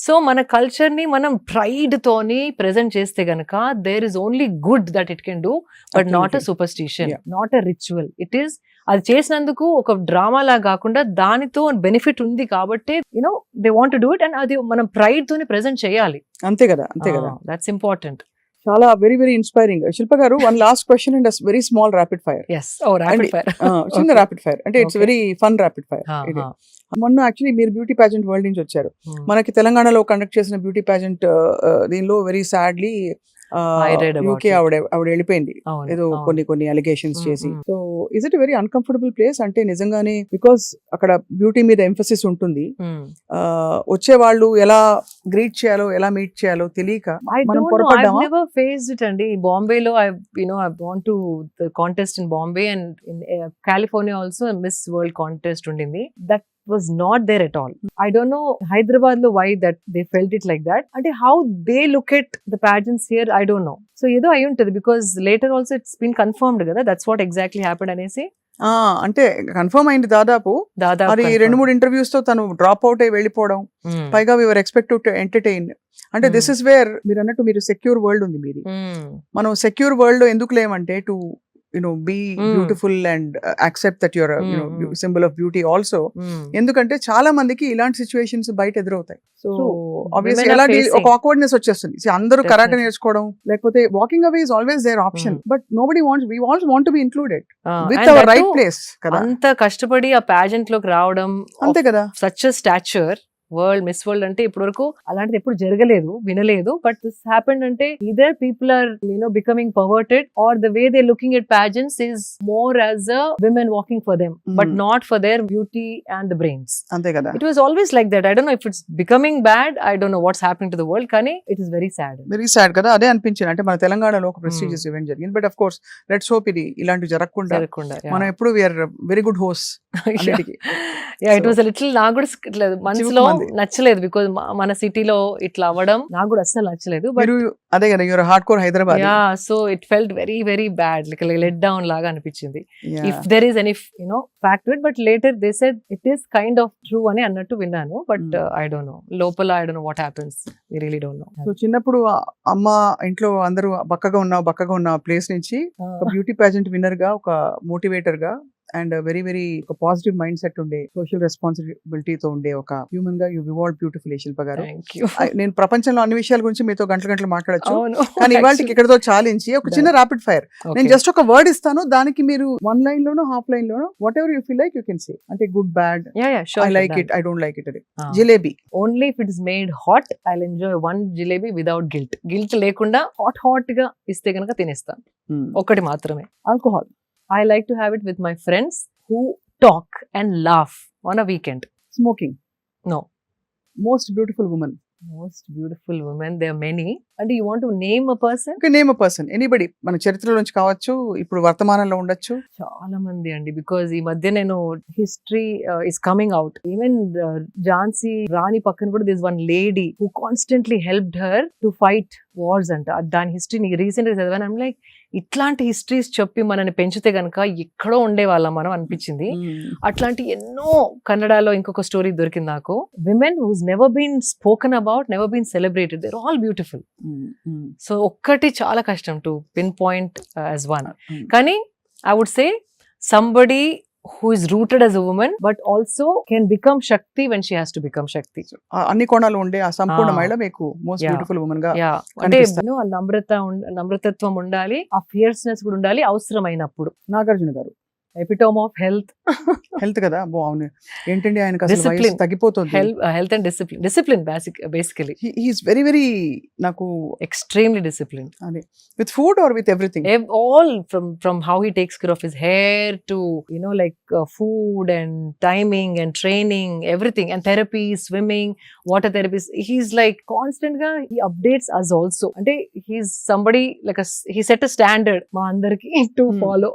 So మన కల్చర్ ని మనం ప్రైడ్ తోని ప్రెజెంట్ చేస్తే గనక there is only good that it can do, but not a superstition, not a ritual. It is, అది చేసినందుకు ఒక డ్రామా లా కాకుండా దానితో బెనిఫిట్ ఉంది కాబట్టి they want to do it, and అది మనం ప్రైడ్ తోని ప్రెజెంట్ చేయాలి. అంతే కదా, అంతే కదా. That's important. చాలా వెరీ వెరీ ఇన్స్పైరింగ్. శిల్ప గారు, one last question and very small rapid fire. Yes, oh rapid fire. చిన్న ర్యాపిడ్ ఫైర్ అంటే it's very fun rapid fire. మొన్న యాక్చువల్లీ మీరు బ్యూటీ పాజెంట్ వరల్డ్ నుంచి వచ్చారు. మనకి తెలంగాణలో కండక్ట్ చేసిన బ్యూటీ పాజెంట్ దీనిలో వెరీ సాడ్లీ యూకే ఆవిడ వెళ్ళిపోయింది ఏదో కొన్ని అలిగేషన్స్ చేసి. So is it very uncomfortable place? అంటే నిజంగానే, బికాస్ అక్కడ బ్యూటీ మీద ఎంఫసిస్ ఉంటుంది, వచ్చే వాళ్ళు ఎలా గ్రీట్ చేయాలో ఎలా మీట్ చేయాలో తెలియక మనం పొరపడ్డామా? I've never faced it అండి. బాంబేలో I've gone to the contest in Bombay, and in California also a Miss World contest ఉండింది. That was not there at all. I don't know Hyderabad lo why that they felt it like that. And how they look at the pageants here, I don't know. So ఏదో అయి ఉంటుంది, because later also it's been confirmed కదా, that's what exactly happened అనేసి. అంటే కన్ఫర్మ్ అయింది దాదాపు. అది 2-3 ఇంటర్వ్యూస్ తో తను డ్రాప్ అవుట్ అయి వెళ్ళిపోవడం. పైగా వి వర్ ఎక్స్పెక్ట్ టు ఎంటర్టైన్. అంటే దిస్ ఇస్ వేర్ మీరు అన్నట్టు మీరు సెక్యూర్ వరల్డ్ ఉంది మీది. మనం సెక్యూర్ వరల్డ్ లో ఎందుకు లేమంటే to be beautiful and accept that you're a symbol of beauty also. ఎందుకంటే చాలా మందికి ఇలాంటి సిచ్యువేషన్స్ బయట ఎదురవుతాయి. సో ఆబ్వియస్లీ ఎలా ఒక ఆక్వర్డ్నెస్ వచ్చేస్తుంది. అందరూ కరాటే నేర్చుకోవడం లేకపోతే walking away is always there option, but nobody wants, we all want to be included with our right place కదా. అంత కష్టపడి ఆ పాజెంట్ లోకి రావడం, అంతే కదా. Such a stature, world miss world అంటే ఇప్పటి వరకు అలాంటిది ఎప్పుడు జరగలేదు, వినలేదు. బట్ దిస్ హ్యాపెండ్ అంటే either people are becoming perverted, or the way they're looking at pageants is more as a women walking for them, but not for their beauty and the brains. అంతే కదా. It was always like that. I don't know if it's becoming bad. I don't know what's happening to the world. కానీ it is very sad. Very sad కదా. అదే అనిపించింది. అంటే మన తెలంగాణలో ఒక ప్రెస్టీజియస్ ఈవెంట్ జరిగింది, but of course let's hope ఇది ఇలాంటి జరగకుండా మనం ఎప్పుడు we are very good hosts అన్నిటికీ. It was a little, నాకు కూడా మనసులో నచ్చలేదు, బికాజ్ మన సిటీలో ఇట్లా అవ్వడం నాకు కూడా అస్సలు నచ్చలేదు. బట్ అదే కదా, you're hard core Hyderabad. So it felt very very bad, like let down లాగా అనిపించింది. If there is any fact to it, but later they said it is kind of true అని అన్నట్టు విన్నాను. బట్ ఐ డోంట్ నో, లోపల I don't know what happens, we really don't know. So చిన్నప్పుడు అమ్మ ఇంట్లో అందరూ బక్కగా ఉన్న ప్లేస్ నుంచి ఒక బ్యూటీ పాజెంట్ విన్నర్ గా, ఒక మోటివేటర్ గా అండ్ వెరీ వెరీ ఒక పాజిటివ్ మైండ్ సెట్ ఉండే సోషల్ రెస్పాన్సిబిలిటీతో ఉండే ఒక హ్యూమన్ గా యూ ఇవాల్వ్ బ్యూటిఫుల్లీ శిల్ప గారు. Thank you. నేను ప్రపంచంలో అన్ని విషయాల గురించి మీతో గంటలు గంటలు మాట్లాడచ్చు, అవును. కానీ ఇవాళకి ఇక్కడతో చాలించి ఒక చిన్న ర్యాపిడ్ ఫైర్. నేను జస్ట్ ఒక వర్డ్ ఇస్తాను, దానికి మీరు 1 లైన్ లోనో హాఫ్ లైన్ లోనో whatever you feel like you can say. అంటే good bad, I like it, I don't like it. అది jalebi. Only if it is made hot I will enjoy 1 jalebi without guilt లేకుండా హాట్ గా ఇస్తే కనుక తినేస్తాను. ఒకటి మాత్రమే. Alcohol. I like to have it with my friends who talk and laugh on a weekend. Smoking. No. Most beautiful woman. Most beautiful women, there are many. And do you want to name a person? Okay, name a person. Anybody. మన చరిత్రలో నుంచి కావచ్చు, ఇప్పుడు వర్తమానంలో ఉండొచ్చు. చాలా మంది అండి, బికాజ్ ఈ మధ్య నేను history is coming out. Even Jhansi Rani పక్కన కూడా this one lady who constantly helped her to fight wars అంట. దాని హిస్టరీ రీసెంట్ గా చదివాను. ఐమ్ లైక్, ఇట్లాంటి హిస్టరీస్ చెప్పి మనని పెంచితే గనక ఎక్కడో ఉండేవాళ్ళం మనం అనిపించింది. అట్లాంటి ఎన్నో కన్నడలో ఇంకొక స్టోరీ దొరికింది నాకు. Women who's never been spoken about, never been celebrated, they're all beautiful. So ఒక్కటి చాలా కష్టం to pinpoint as one. కానీ I would say somebody who is rooted as a woman but also can become Shakti when she has to become Shakti. అన్ని కోణాలు ఉండే ఆ సంపూర్ణ మహిళ మీకు మోస్ట్ బ్యూటిఫుల్ వుమన్ గా అంటే నమ్రతత్వం ఉండాలి, ఆ ఫియర్స్నెస్ కూడా ఉండాలి అవసరమైనప్పుడు. నాగార్జున గారు ఎపిటోమ్ ఆఫ్ హెల్త్ కదా. బాగుంది. ఏంటండి ఆయనకు అసలు వయసు తగ్గిపోతుంది. Health and discipline basically he is very very నాకు ఎక్స్ట్రీమ్లీ డిసిప్లిన్. అది with food or with everything, all from how he takes care of his hair to food and timing and training, everything, and therapy, swimming, water therapy. He's like constant ga he updates us also. Ante he's somebody like he set a standard ma andarki to follow.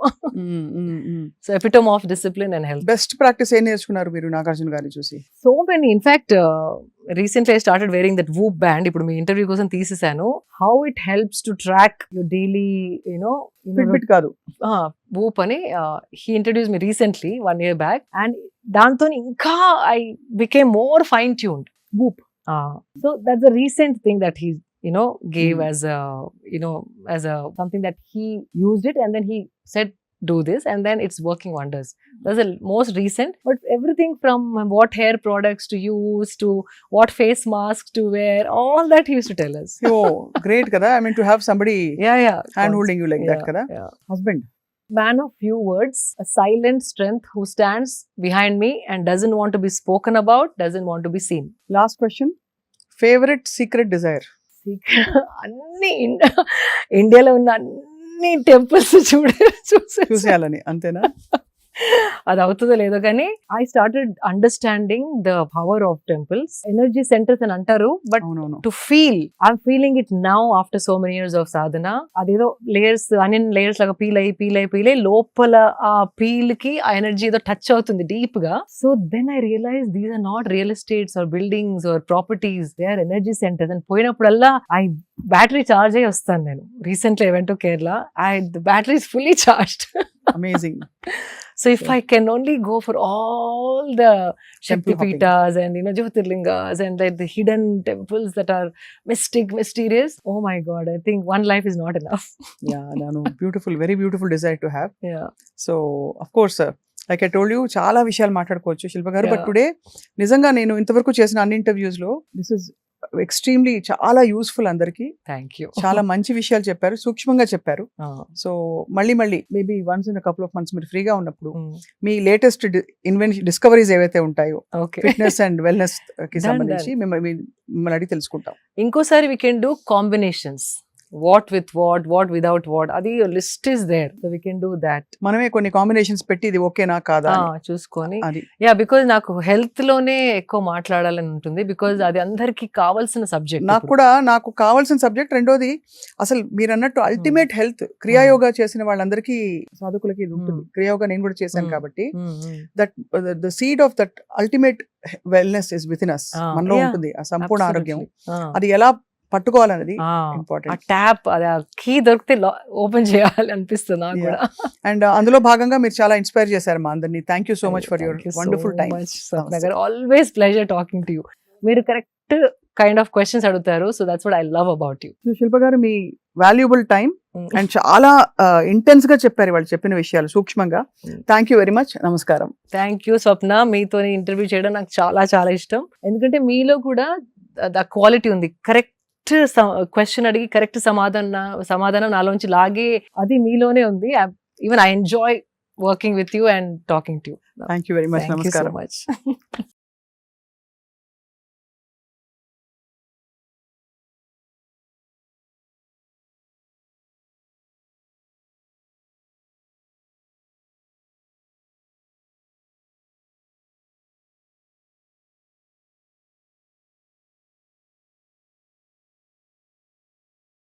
So epitome of discipline and health. Best practice ఏం నేర్చుకున్నారు మీరు నాగార్జున గారిని చూసి? So many. In fact, recently I started wearing that Whoop band. ఇప్పుడు మీ ఇంటర్వ్యూ కోసం తీసేసాను. How it helps to track your daily, Fitbit కాదు, Whoop అని he introduced me recently 1 year back, and దాంతో ఇంకా I became more fine tuned. Whoop. So that's a recent thing that he gave as a as a something that he used it and then he said do this and then it's working wonders. That's the most recent, but everything from what hair products to use to what face masks to wear, all that he used to tell us. Oh, great kada. I mean to have somebody hand holding you like that kada. Husband. Man of few words, a silent strength who stands behind me and doesn't want to be spoken about, doesn't want to be seen. Last question. Favorite secret desire? అన్ని ఇండియాలో ఉన్న అన్ని టెంపుల్స్ చూసేయాలని అంతేనా? అది అవుతుందో లేదో కానీ I started understanding the power of temples. Energy centres అని అంటారు, but to feel I'm feeling it now after so many years of sadhana. అదేదో లేయర్స్ అనియన్ లేయర్స్ లాగా పీల్ అయ్యి లోపల ఆ పీల్ కి ఆ ఎనర్జీ ఏదో టచ్ అవుతుంది డీప్ గా. So then I realise these are not real estates or buildings or properties, they are energy centres. And పోయినప్పుడల్లా బ్యాటరీ చార్జ్ అయ్యి వస్తాను నేను. Recently I went to Kerala, the battery is fully charged. Amazing. So if I can only go for all the Shakti Peethas and Jyotirlingas and like the hidden temples that are mysterious, oh my God, I think one life is not enough. Yeah, no, beautiful, very beautiful desire to have. Yeah. So of course, like I told you, చాలా విషయాలు మాట్లాడుకోవచ్చు శిల్ప గారు, బట్ టుడే నిజంగా నేను ఇంతవరకు చేసిన అన్ని ఇంటర్వ్యూస్ లో దిస్ ఇస్ ఎక్స్ట్రీమ్లీ చాలా యూస్ఫుల్. అందరికి థ్యాంక్ యూ. చాలా మంచి విషయాలు చెప్పారు, సూక్ష్మంగా చెప్పారు. సో మళ్ళీ maybe once in couple of months మీరు ఫ్రీగా ఉన్నప్పుడు మీ లేటెస్ట్ డిస్కవరీస్ ఏవైతే ఉంటాయో ఫిట్నెస్ అండ్ వెల్నెస్ కి సంబంధించి మిమ్మల్ని అడిగి తెలుసుకుంటాం. ఇంకోసారి we can do combinations, what with what without what, అది list is there, so we can do that. మనమే కొన్ని కాంబినేషన్స్ పెట్టి ఇది ఓకేనా కాదా చూసుకొని. బికాజ్ నాకు హెల్త్ లోనే ఎక్కువ మాట్లాడాలని ఉంటుంది, బికాజ్ అది అందరికి కావాల్సిన సబ్జెక్ట్. నాకు కావాల్సిన సబ్జెక్ట్. రెండోది అసలు మీరు అన్నట్టు అల్టిమేట్ హెల్త్ క్రియాయోగా చేసిన వాళ్ళందరికీ సాధకులకి ఉంటుంది. క్రియాయోగా నేను కూడా చేశాను కాబట్టి that the seed of that ultimate wellness is with in us, మనలో ఉంటుంది ఆ సంపూర్ణ ఆరోగ్యం. అది ఎలా పట్టుకోవాలనేది ఇంపార్టెంట్. ట్యాప్ అది కీ దొరికితే ఓపెన్ చేయాలి అనిపిస్తుంది నాకు కూడా. అండ్ అందులో భాగంగా మీరు చాలా ఇన్స్పైర్ చేశారు మా అందరినీ. Thank you so much for your wonderful time. Always pleasure talking to you. మీరు కరెక్ట్ కైండ్ ఆఫ్ క్వశ్చన్స్ అడుగుతారు, so that's what I love about you. Shilpa garu, మీ వాల్యుబుల్ టైం అండ్ చాలా ఇంటెన్స్ గా చెప్పారు వాళ్ళు చెప్పిన విషయాలు సూక్ష్మంగా. Thank you very much. నమస్కారం. థ్యాంక్ యూ స్వప్న, మీతో ఇంటర్వ్యూ చేయడం నాకు చాలా చాలా ఇష్టం. ఎందుకంటే మీలో కూడా ద క్వాలిటీ ఉంది. కరెక్ట్ క్వశ్చన్ అడిగి కరెక్ట్ సమాధానం నాలోంచి లాగే అది మీలోనే ఉంది. Even I enjoy working with you and talking to you. Thank you very much. Thank you so నమస్కారం. much.